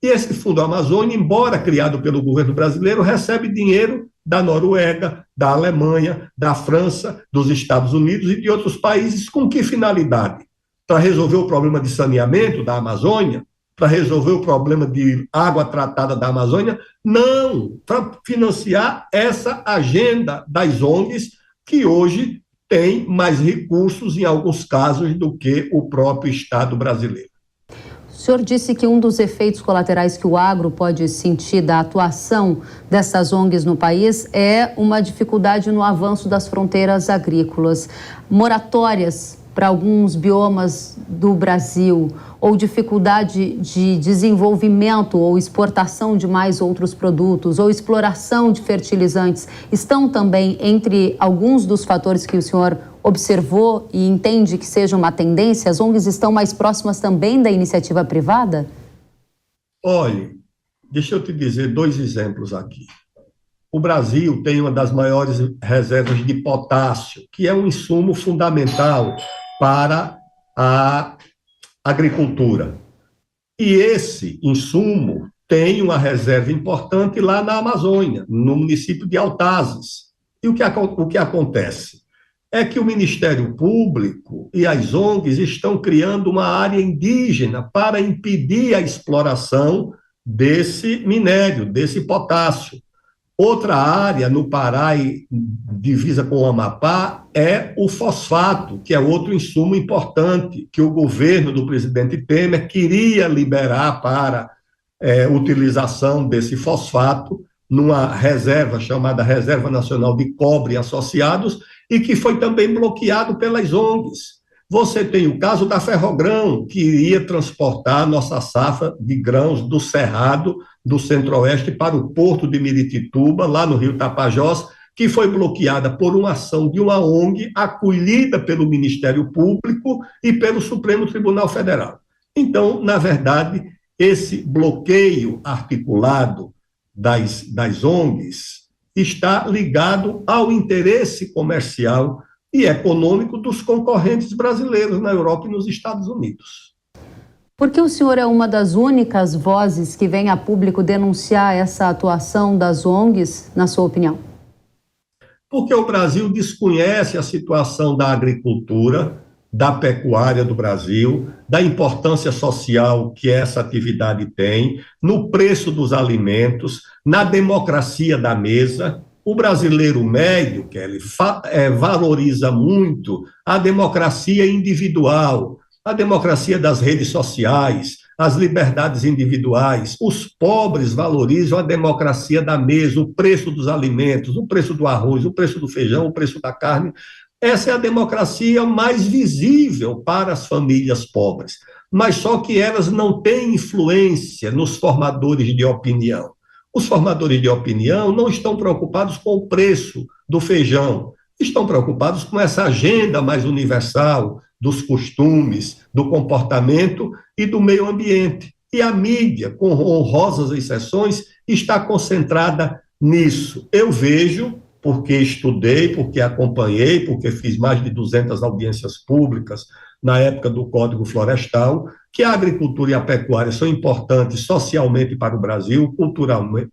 E esse Fundo Amazônia, embora criado pelo governo brasileiro, recebe dinheiro da Noruega, da Alemanha, da França, dos Estados Unidos e de outros países. Com que finalidade? Para resolver o problema de saneamento da Amazônia? Para resolver o problema de água tratada da Amazônia? Não, para financiar essa agenda das ONGs, que hoje tem mais recursos, em alguns casos, do que o próprio Estado brasileiro. O senhor disse que um dos efeitos colaterais que o agro pode sentir da atuação dessas ONGs no país é uma dificuldade no avanço das fronteiras agrícolas. Moratórias para alguns biomas do Brasil, ou dificuldade de desenvolvimento ou exportação de mais outros produtos, ou exploração de fertilizantes, estão também entre alguns dos fatores que o senhor observou e entende que seja uma tendência? As ONGs estão mais próximas também da iniciativa privada? Olha, deixa eu te dizer 2 exemplos aqui. O Brasil tem uma das maiores reservas de potássio, que é um insumo fundamental para a agricultura. E esse insumo tem uma reserva importante lá na Amazônia, no município de Altazes. E o que acontece? É que o Ministério Público e as ONGs estão criando uma área indígena para impedir a exploração desse minério, desse potássio. Outra área no Pará, e divisa com o Amapá, é o fosfato, que é outro insumo importante que o governo do presidente Temer queria liberar para utilização desse fosfato numa reserva chamada Reserva Nacional de Cobre e Associados, e que foi também bloqueado pelas ONGs. Você tem o caso da Ferrogrão, que iria transportar nossa safra de grãos do Cerrado, do Centro-Oeste, para o porto de Miritituba, lá no Rio Tapajós, que foi bloqueada por uma ação de uma ONG acolhida pelo Ministério Público e pelo Supremo Tribunal Federal. Então, na verdade, esse bloqueio articulado das ONGs está ligado ao interesse comercial e econômico dos concorrentes brasileiros na Europa e nos Estados Unidos. Por que o senhor é uma das únicas vozes que vem a público denunciar essa atuação das ONGs, na sua opinião? Porque o Brasil desconhece a situação da agricultura, da pecuária do Brasil, da importância social que essa atividade tem, no preço dos alimentos, na democracia da mesa. O brasileiro médio, Kelly, valoriza muito a democracia individual, a democracia das redes sociais, as liberdades individuais. Os pobres valorizam a democracia da mesa, o preço dos alimentos, o preço do arroz, o preço do feijão, o preço da carne. Essa é a democracia mais visível para as famílias pobres, mas só que elas não têm influência nos formadores de opinião. Os formadores de opinião não estão preocupados com o preço do feijão, estão preocupados com essa agenda mais universal dos costumes, do comportamento e do meio ambiente. E a mídia, com honrosas exceções, está concentrada nisso. Eu vejo, porque estudei, porque acompanhei, porque fiz mais de 200 audiências públicas na época do Código Florestal, que a agricultura e a pecuária são importantes socialmente para o Brasil,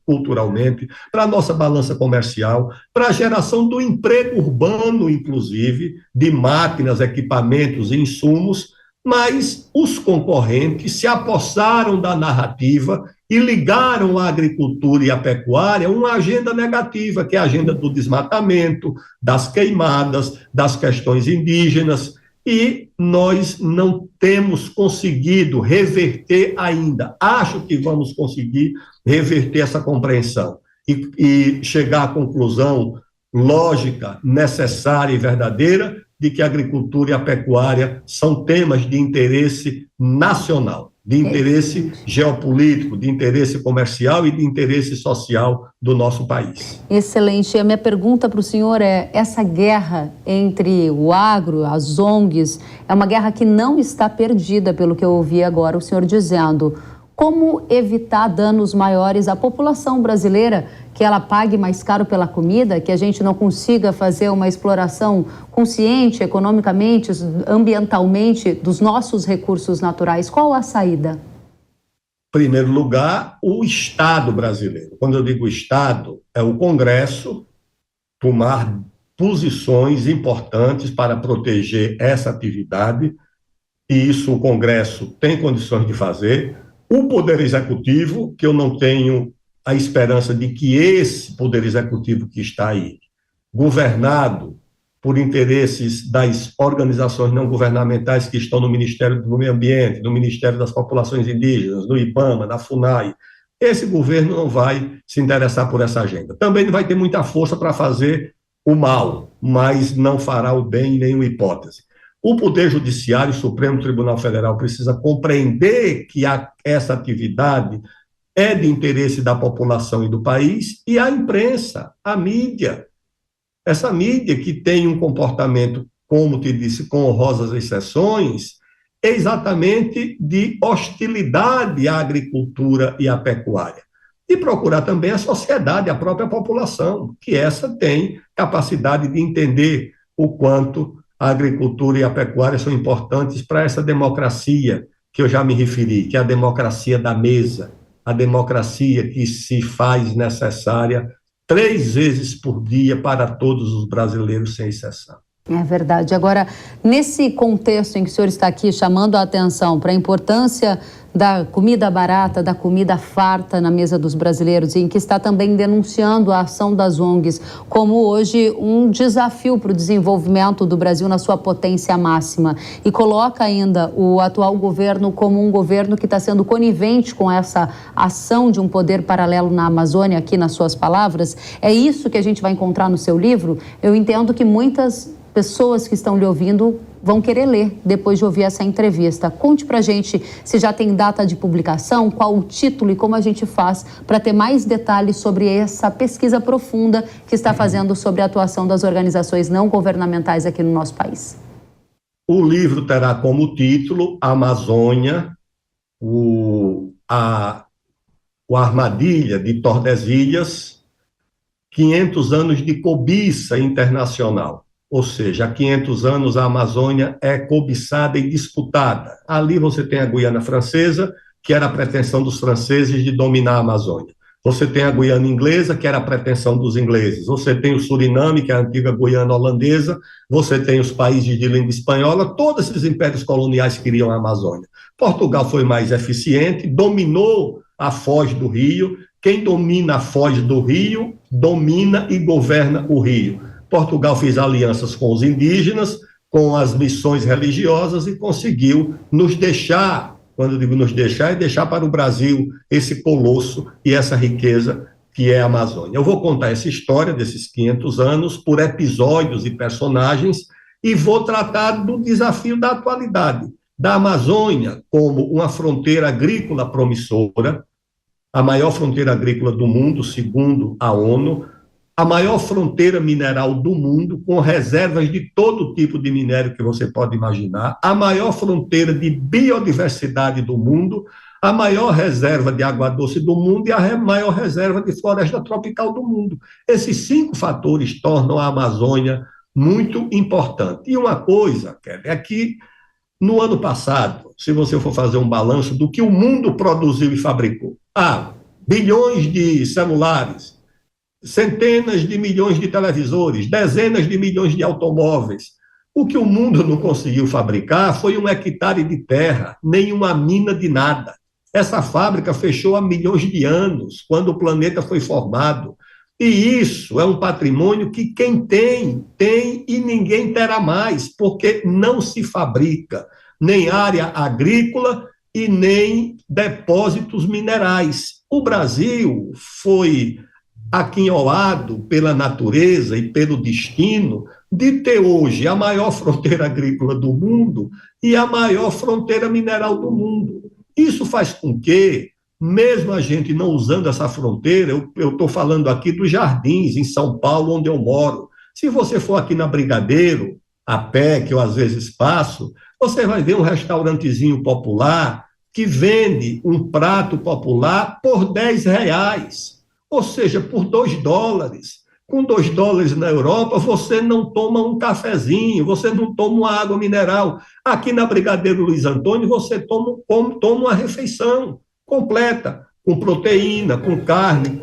culturalmente, para a nossa balança comercial, para a geração do emprego urbano, inclusive, de máquinas, equipamentos e insumos, mas os concorrentes se apossaram da narrativa e ligaram a agricultura e a pecuária a uma agenda negativa, que é a agenda do desmatamento, das queimadas, das questões indígenas, e nós não temos conseguido reverter ainda. Acho que vamos conseguir reverter essa compreensão e chegar à conclusão lógica, necessária e verdadeira de que a agricultura e a pecuária são temas de interesse nacional, de interesse geopolítico, de interesse comercial e de interesse social do nosso país. Excelente. A minha pergunta para o senhor é: essa guerra entre o agro, as ONGs, é uma guerra que não está perdida, pelo que eu ouvi agora o senhor dizendo. Como evitar danos maiores à população brasileira, que ela pague mais caro pela comida, que a gente não consiga fazer uma exploração consciente, economicamente, ambientalmente, dos nossos recursos naturais? Qual a saída? primeiro lugar, o Estado brasileiro. Quando eu digo Estado, é o Congresso tomar posições importantes para proteger essa atividade, e isso o Congresso tem condições de fazer. O Poder Executivo, que eu não tenho a esperança de que esse Poder Executivo que está aí, governado por interesses das organizações não governamentais que estão no Ministério do Meio Ambiente, no Ministério das Populações Indígenas, no IBAMA, na FUNAI, esse governo não vai se interessar por essa agenda. Também não vai ter muita força para fazer o mal, mas não fará o bem em nenhuma hipótese. O Poder Judiciário, o Supremo Tribunal Federal, precisa compreender que essa atividade é de interesse da população e do país, e a imprensa, a mídia, essa mídia que tem um comportamento, como te disse, com honrosas exceções, é exatamente de hostilidade à agricultura e à pecuária. E procurar também a sociedade, a própria população, que essa tem capacidade de entender o quanto a agricultura e a pecuária são importantes para essa democracia que eu já me referi, que é a democracia da mesa, a democracia que se faz necessária 3 vezes por dia para todos os brasileiros, sem exceção. É verdade. Agora, nesse contexto em que o senhor está aqui chamando a atenção para a importância da comida barata, da comida farta na mesa dos brasileiros, e em que está também denunciando a ação das ONGs como hoje um desafio para o desenvolvimento do Brasil na sua potência máxima, e coloca ainda o atual governo como um governo que está sendo conivente com essa ação de um poder paralelo na Amazônia, aqui nas suas palavras, é isso que a gente vai encontrar no seu livro? Eu entendo que muitas pessoas que estão lhe ouvindo vão querer ler depois de ouvir essa entrevista. Conte pra gente se já tem data de publicação, qual o título e como a gente faz para ter mais detalhes sobre essa pesquisa profunda que está fazendo sobre a atuação das organizações não governamentais aqui no nosso país. O livro terá como título Amazônia, a armadilha de Tordesilhas, 500 anos de cobiça internacional. Ou seja, há 500 anos a Amazônia é cobiçada e disputada. Ali você tem a Guiana Francesa, que era a pretensão dos franceses de dominar a Amazônia. Você tem a Guiana Inglesa, que era a pretensão dos ingleses. Você tem o Suriname, que é a antiga Guiana Holandesa. Você tem os países de língua espanhola. Todos esses impérios coloniais queriam a Amazônia. Portugal foi mais eficiente, dominou a foz do rio. Quem domina a foz do rio, domina e governa o rio. Portugal fez alianças com os indígenas, com as missões religiosas e conseguiu nos deixar, quando eu digo nos deixar, é deixar para o Brasil esse colosso e essa riqueza que é a Amazônia. Eu vou contar essa história desses 500 anos por episódios e personagens e vou tratar do desafio da atualidade, da Amazônia como uma fronteira agrícola promissora, a maior fronteira agrícola do mundo, segundo a ONU, a maior fronteira mineral do mundo, com reservas de todo tipo de minério que você pode imaginar, a maior fronteira de biodiversidade do mundo, a maior reserva de água doce do mundo e a maior reserva de floresta tropical do mundo. Esses 5 fatores tornam a Amazônia muito importante. E uma coisa, Kelly, é que no ano passado, se você for fazer um balanço do que o mundo produziu e fabricou, bilhões de celulares, centenas de milhões de televisores, dezenas de milhões de automóveis. O que o mundo não conseguiu fabricar foi 1 hectare de terra, nem uma mina de nada. Essa fábrica fechou há milhões de anos, quando o planeta foi formado. E isso é um patrimônio que quem tem, tem e ninguém terá mais, porque não se fabrica nem área agrícola e nem depósitos minerais. O Brasil foi aquinhoado pela natureza e pelo destino de ter hoje a maior fronteira agrícola do mundo e a maior fronteira mineral do mundo. Isso faz com que, mesmo a gente não usando essa fronteira, eu estou falando aqui dos Jardins, em São Paulo, onde eu moro. Se você for aqui na Brigadeiro, a pé, que eu às vezes passo, você vai ver um restaurantezinho popular que vende um prato popular por R$10. Ou seja, por $2. Com $2 na Europa, você não toma um cafezinho, você não toma uma água mineral. Aqui na Brigadeiro Luiz Antônio, você toma uma refeição completa, com proteína, com carne,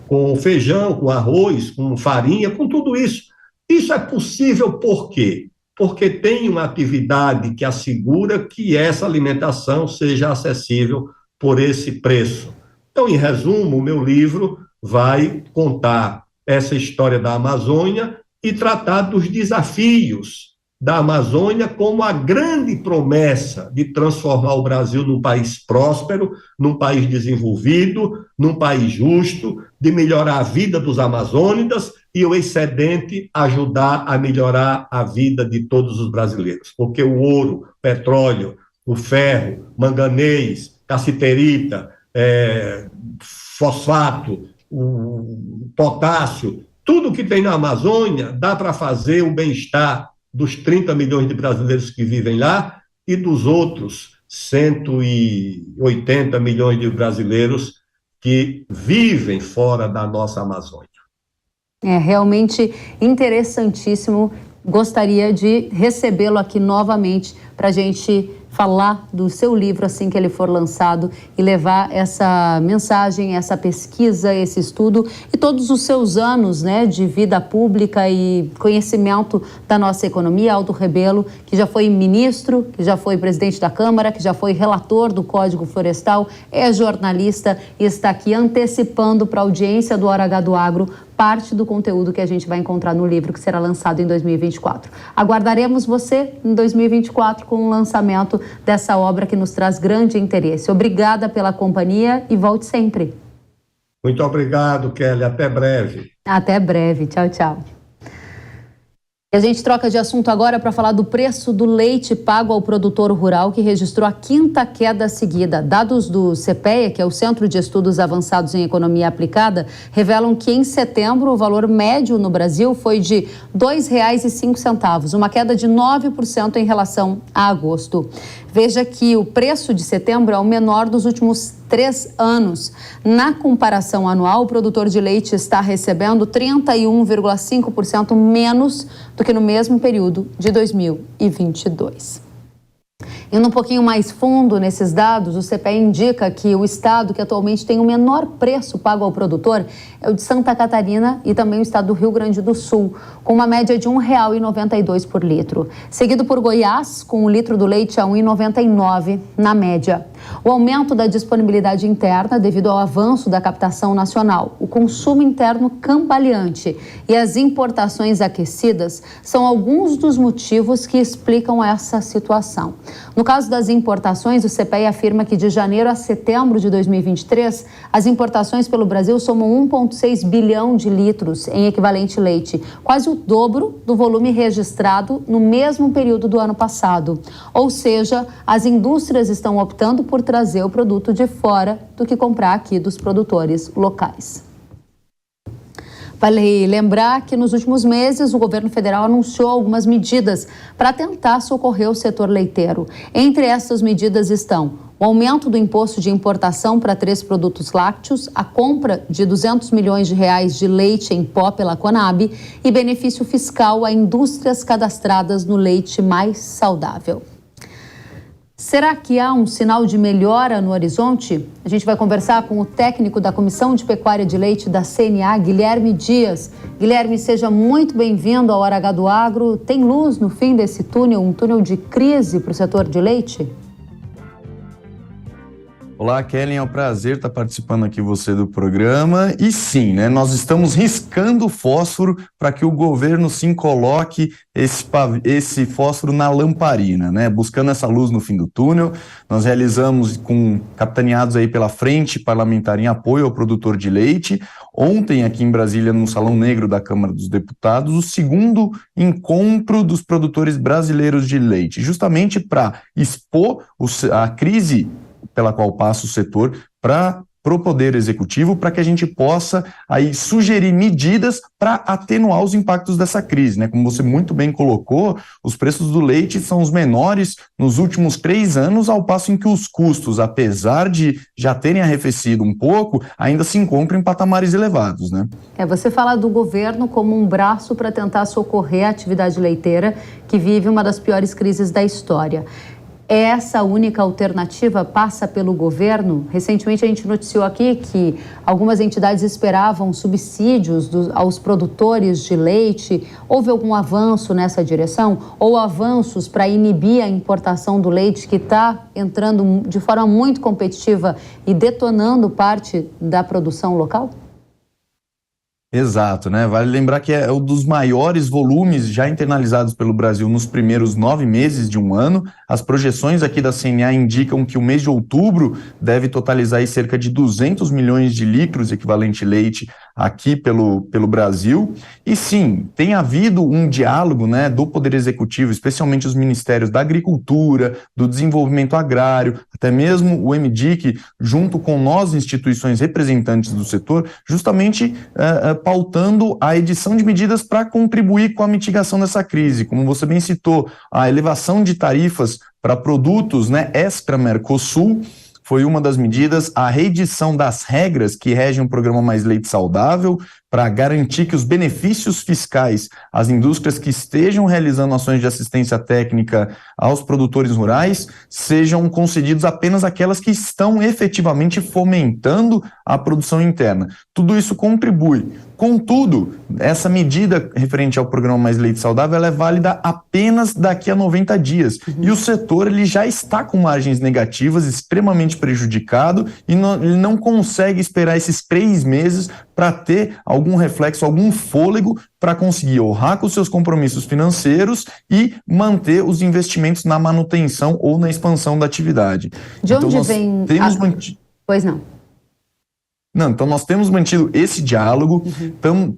com feijão, com arroz, com farinha, com tudo isso. Isso é possível por quê? Porque tem uma atividade que assegura que essa alimentação seja acessível por esse preço. Então, em resumo, o meu livro vai contar essa história da Amazônia e tratar dos desafios da Amazônia como a grande promessa de transformar o Brasil num país próspero, num país desenvolvido, num país justo, de melhorar a vida dos amazônidas e o excedente ajudar a melhorar a vida de todos os brasileiros. Porque o ouro, petróleo, o ferro, manganês, cassiterita, fosfato, o potássio, tudo que tem na Amazônia dá para fazer o bem-estar dos 30 milhões de brasileiros que vivem lá e dos outros 180 milhões de brasileiros que vivem fora da nossa Amazônia. É realmente interessantíssimo. Gostaria de recebê-lo aqui novamente para a gente falar do seu livro assim que ele for lançado e levar essa mensagem, essa pesquisa, esse estudo e todos os seus anos, né, de vida pública e conhecimento da nossa economia. Aldo Rebelo, que já foi ministro, que já foi presidente da Câmara, que já foi relator do Código Florestal, é jornalista e está aqui antecipando para a audiência do Hora H do Agro parte do conteúdo que a gente vai encontrar no livro que será lançado em 2024. Aguardaremos você em 2024 com o lançamento dessa obra que nos traz grande interesse. Obrigada pela companhia e volte sempre. Muito obrigado, Kelly. Até breve. Até breve. Tchau, tchau. E a gente troca de assunto agora para falar do preço do leite pago ao produtor rural, que registrou a 5ª queda seguida. Dados do CPEA, que é o Centro de Estudos Avançados em Economia Aplicada, revelam que em setembro o valor médio no Brasil foi de R$ 2,05, uma queda de 9% em relação a agosto. Veja que o preço de setembro é o menor dos últimos 3 anos. Na comparação anual, o produtor de leite está recebendo 31,5% menos do que no mesmo período de 2022. Indo um pouquinho mais fundo nesses dados, o CPEA indica que o estado que atualmente tem o menor preço pago ao produtor é o de Santa Catarina e também o estado do Rio Grande do Sul, com uma média de R$ 1,92 por litro. Seguido por Goiás, com o litro do leite a R$ 1,99 na média. O aumento da disponibilidade interna devido ao avanço da captação nacional, o consumo interno cambaleante e as importações aquecidas são alguns dos motivos que explicam essa situação. No caso das importações, o CPEA afirma que de janeiro a setembro de 2023, as importações pelo Brasil somam 1,6 bilhão de litros em equivalente leite, quase o dobro do volume registrado no mesmo período do ano passado. Ou seja, as indústrias estão optando por trazer o produto de fora do que comprar aqui dos produtores locais. Vale lembrar que nos últimos meses o governo federal anunciou algumas medidas para tentar socorrer o setor leiteiro. Entre essas medidas estão o aumento do imposto de importação para 3 produtos lácteos, a compra de R$200 milhões de leite em pó pela Conab e benefício fiscal a indústrias cadastradas no leite mais saudável. Será que há um sinal de melhora no horizonte? A gente vai conversar com o técnico da Comissão de Pecuária de Leite da CNA, Guilherme Dias. Guilherme, seja muito bem-vindo ao Hora H do Agro. Tem luz no fim desse túnel, um túnel de crise para o setor de leite? Olá, Kellen, é um prazer estar participando aqui você do programa. E sim, né, nós estamos riscando fósforo para que o governo sim coloque esse fósforo na lamparina, né, buscando essa luz no fim do túnel. Nós realizamos, capitaneados aí pela Frente Parlamentar em Apoio ao Produtor de Leite, ontem aqui em Brasília, no Salão Negro da Câmara dos Deputados, o 2º encontro dos produtores brasileiros de leite, justamente para expor a crise pela qual passa o setor para o Poder Executivo, para que a gente possa aí sugerir medidas para atenuar os impactos dessa crise, né? Como você muito bem colocou, os preços do leite são os menores nos últimos 3 anos, ao passo em que os custos, apesar de já terem arrefecido um pouco, ainda se encontram em patamares elevados, né? Você fala do governo como um braço para tentar socorrer a atividade leiteira, que vive uma das piores crises da história. É essa a única alternativa? Passa pelo governo? Recentemente a gente noticiou aqui que algumas entidades esperavam subsídios aos produtores de leite. Houve algum avanço nessa direção? Ou avanços para inibir a importação do leite, que está entrando de forma muito competitiva e detonando parte da produção local? Exato, né? Vale lembrar que é um dos maiores volumes já internalizados pelo Brasil nos primeiros 9 meses de um ano. As projeções aqui da CNA indicam que o mês de outubro deve totalizar aí cerca de 200 milhões de litros equivalente leite aqui pelo Brasil. E sim, tem havido um diálogo, né, do Poder Executivo, especialmente os ministérios da Agricultura, do Desenvolvimento Agrário, até mesmo o MDIC, junto com nós, instituições representantes do setor, justamente pautando a edição de medidas para contribuir com a mitigação dessa crise. Como você bem citou, a elevação de tarifas para produtos, né, extra-Mercosul, foi uma das medidas, a reedição das regras que regem o programa Mais Leite Saudável, para garantir que os benefícios fiscais às indústrias que estejam realizando ações de assistência técnica aos produtores rurais sejam concedidos apenas àquelas que estão efetivamente fomentando a produção interna. Tudo isso contribui. Contudo, essa medida referente ao programa Mais Leite Saudável, ela é válida apenas daqui a 90 dias. E o setor ele já está com margens negativas, extremamente prejudicado, e ele não consegue esperar esses 3 meses para ter algum reflexo, algum fôlego para conseguir honrar com seus compromissos financeiros e manter os investimentos na manutenção ou na expansão da atividade. De onde vem... Pois não. Não, então nós temos mantido esse diálogo,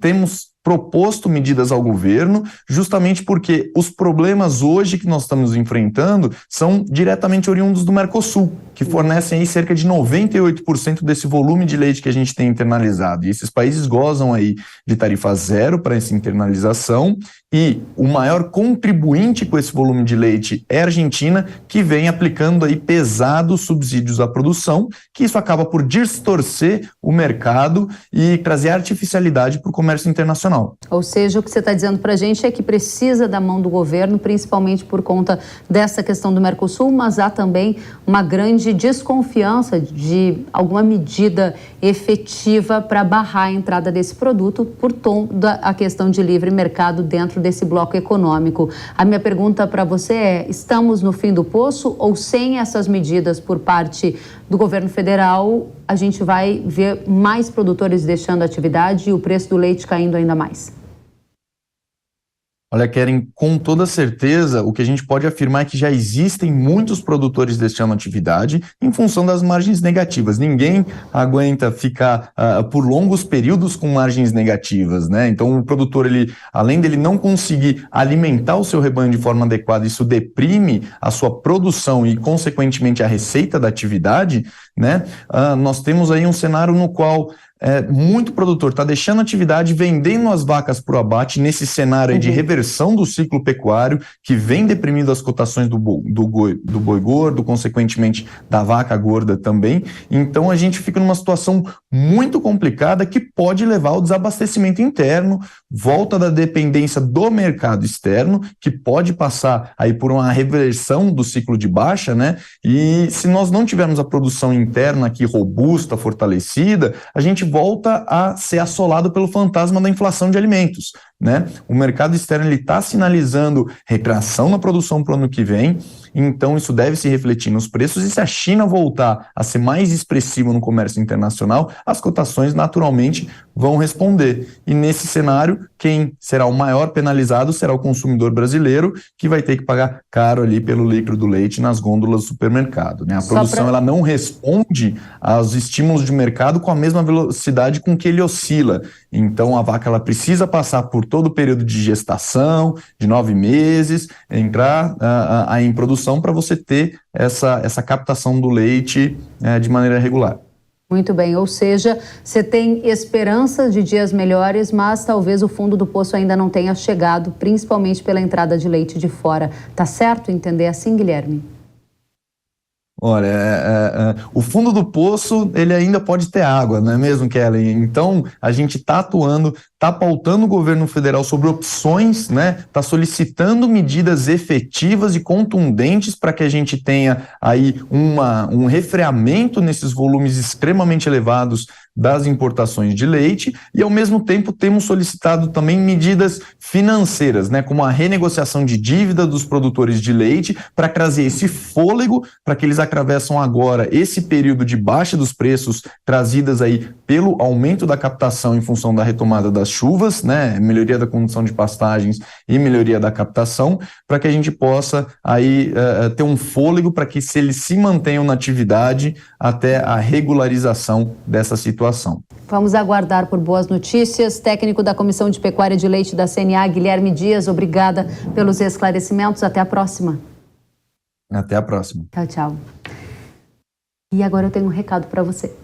temos proposto medidas ao governo, justamente porque os problemas hoje que nós estamos enfrentando são diretamente oriundos do Mercosul, que fornecem aí cerca de 98% desse volume de leite que a gente tem internalizado. E esses países gozam aí de tarifa zero para essa internalização, e o maior contribuinte com esse volume de leite é a Argentina, que vem aplicando aí pesados subsídios à produção, que isso acaba por distorcer o mercado e trazer artificialidade para o comércio internacional. Ou seja, o que você está dizendo para a gente é que precisa da mão do governo, principalmente por conta dessa questão do Mercosul, mas há também uma grande desconfiança de alguma medida efetiva para barrar a entrada desse produto por toda a questão de livre mercado dentro desse bloco econômico. A minha pergunta para você é: estamos no fim do poço, ou sem essas medidas por parte do governo federal a gente vai ver mais produtores deixando a atividade e o preço do leite caindo ainda mais? Olha, Keren, com toda certeza, o que a gente pode afirmar é que já existem muitos produtores deixando a atividade em função das margens negativas. Ninguém aguenta ficar por longos períodos com margens negativas, né? Então, o produtor, além dele não conseguir alimentar o seu rebanho de forma adequada, isso deprime a sua produção e, consequentemente, a receita da atividade, né? Nós temos aí um cenário no qual muito produtor está deixando a atividade, vendendo as vacas para o abate nesse cenário de reversão do ciclo pecuário, que vem deprimindo as cotações do boi gordo, consequentemente da vaca gorda também. Então a gente fica numa situação muito complicada que pode levar ao desabastecimento interno, volta da dependência do mercado externo, que pode passar aí por uma reversão do ciclo de baixa, né? E se nós não tivermos a produção interna aqui robusta, fortalecida, a gente volta a ser assolado pelo fantasma da inflação de alimentos, né? O mercado externo está sinalizando retração na produção para o ano que vem, então isso deve se refletir nos preços, e se a China voltar a ser mais expressiva no comércio internacional, as cotações naturalmente vão responder. E nesse cenário, quem será o maior penalizado será o consumidor brasileiro, que vai ter que pagar caro ali pelo litro do leite nas gôndolas do supermercado, né? A produção ela não responde aos estímulos de mercado com a mesma velocidade com que ele oscila. Então a vaca ela precisa passar por todo o período de gestação, de 9 meses, entrar em produção para você ter essa captação do leite de maneira regular. Muito bem, ou seja, você tem esperança de dias melhores, mas talvez o fundo do poço ainda não tenha chegado, principalmente pela entrada de leite de fora. Tá certo entender assim, Guilherme? Olha, o fundo do poço, ele ainda pode ter água, não é mesmo, Kellen? Então, a gente está atuando, está pautando o governo federal sobre opções, né? Está solicitando medidas efetivas e contundentes para que a gente tenha aí um refreamento nesses volumes extremamente elevados das importações de leite e, ao mesmo tempo, temos solicitado também medidas financeiras, né, como a renegociação de dívida dos produtores de leite para trazer esse fôlego para que eles atravessam agora esse período de baixa dos preços trazidas aí pelo aumento da captação em função da retomada das chuvas, né, melhoria da condição de pastagens e melhoria da captação, para que a gente possa aí ter um fôlego para que eles se mantenham na atividade até a regularização dessa situação. Vamos aguardar por boas notícias. Técnico da Comissão de Pecuária de Leite da CNA, Guilherme Dias, obrigada pelos esclarecimentos. Até a próxima. Até a próxima. Tchau, tchau. E agora eu tenho um recado para você.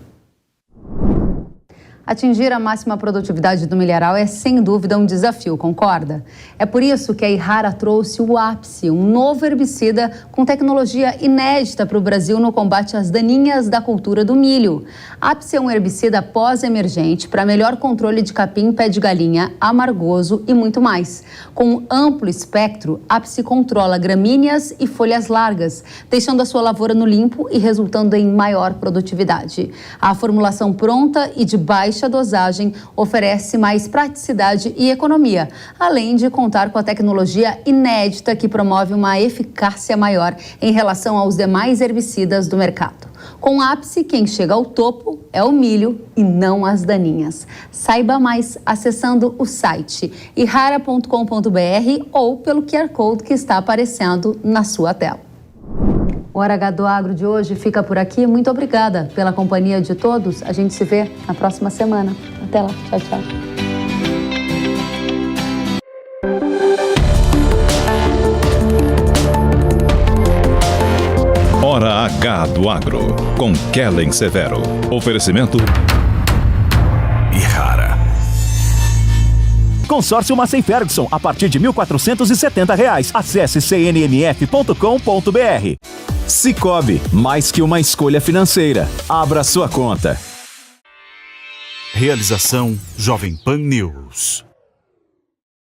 Atingir a máxima produtividade do milharal é, sem dúvida, um desafio, concorda? É por isso que a Yara trouxe o Ápice, um novo herbicida com tecnologia inédita para o Brasil no combate às daninhas da cultura do milho. Ápice é um herbicida pós-emergente para melhor controle de capim, pé de galinha, amargoso e muito mais. Com um amplo espectro, Ápice controla gramíneas e folhas largas, deixando a sua lavoura no limpo e resultando em maior produtividade. A formulação pronta e de baixa dosagem oferece mais praticidade e economia, além de contar com a tecnologia inédita que promove uma eficácia maior em relação aos demais herbicidas do mercado. Com Ápice, quem chega ao topo é o milho e não as daninhas. Saiba mais acessando o site yara.com.br ou pelo QR Code que está aparecendo na sua tela. O Hora H do Agro de hoje fica por aqui. Muito obrigada pela companhia de todos. A gente se vê na próxima semana. Até lá. Tchau, tchau. Hora H do Agro, com Kellen Severo. Oferecimento Yara. Consórcio Massey Ferguson, a partir de R$ 1.470. Acesse cnmf.com.br. Sicoob, mais que uma escolha financeira. Abra sua conta. Realização Jovem Pan News.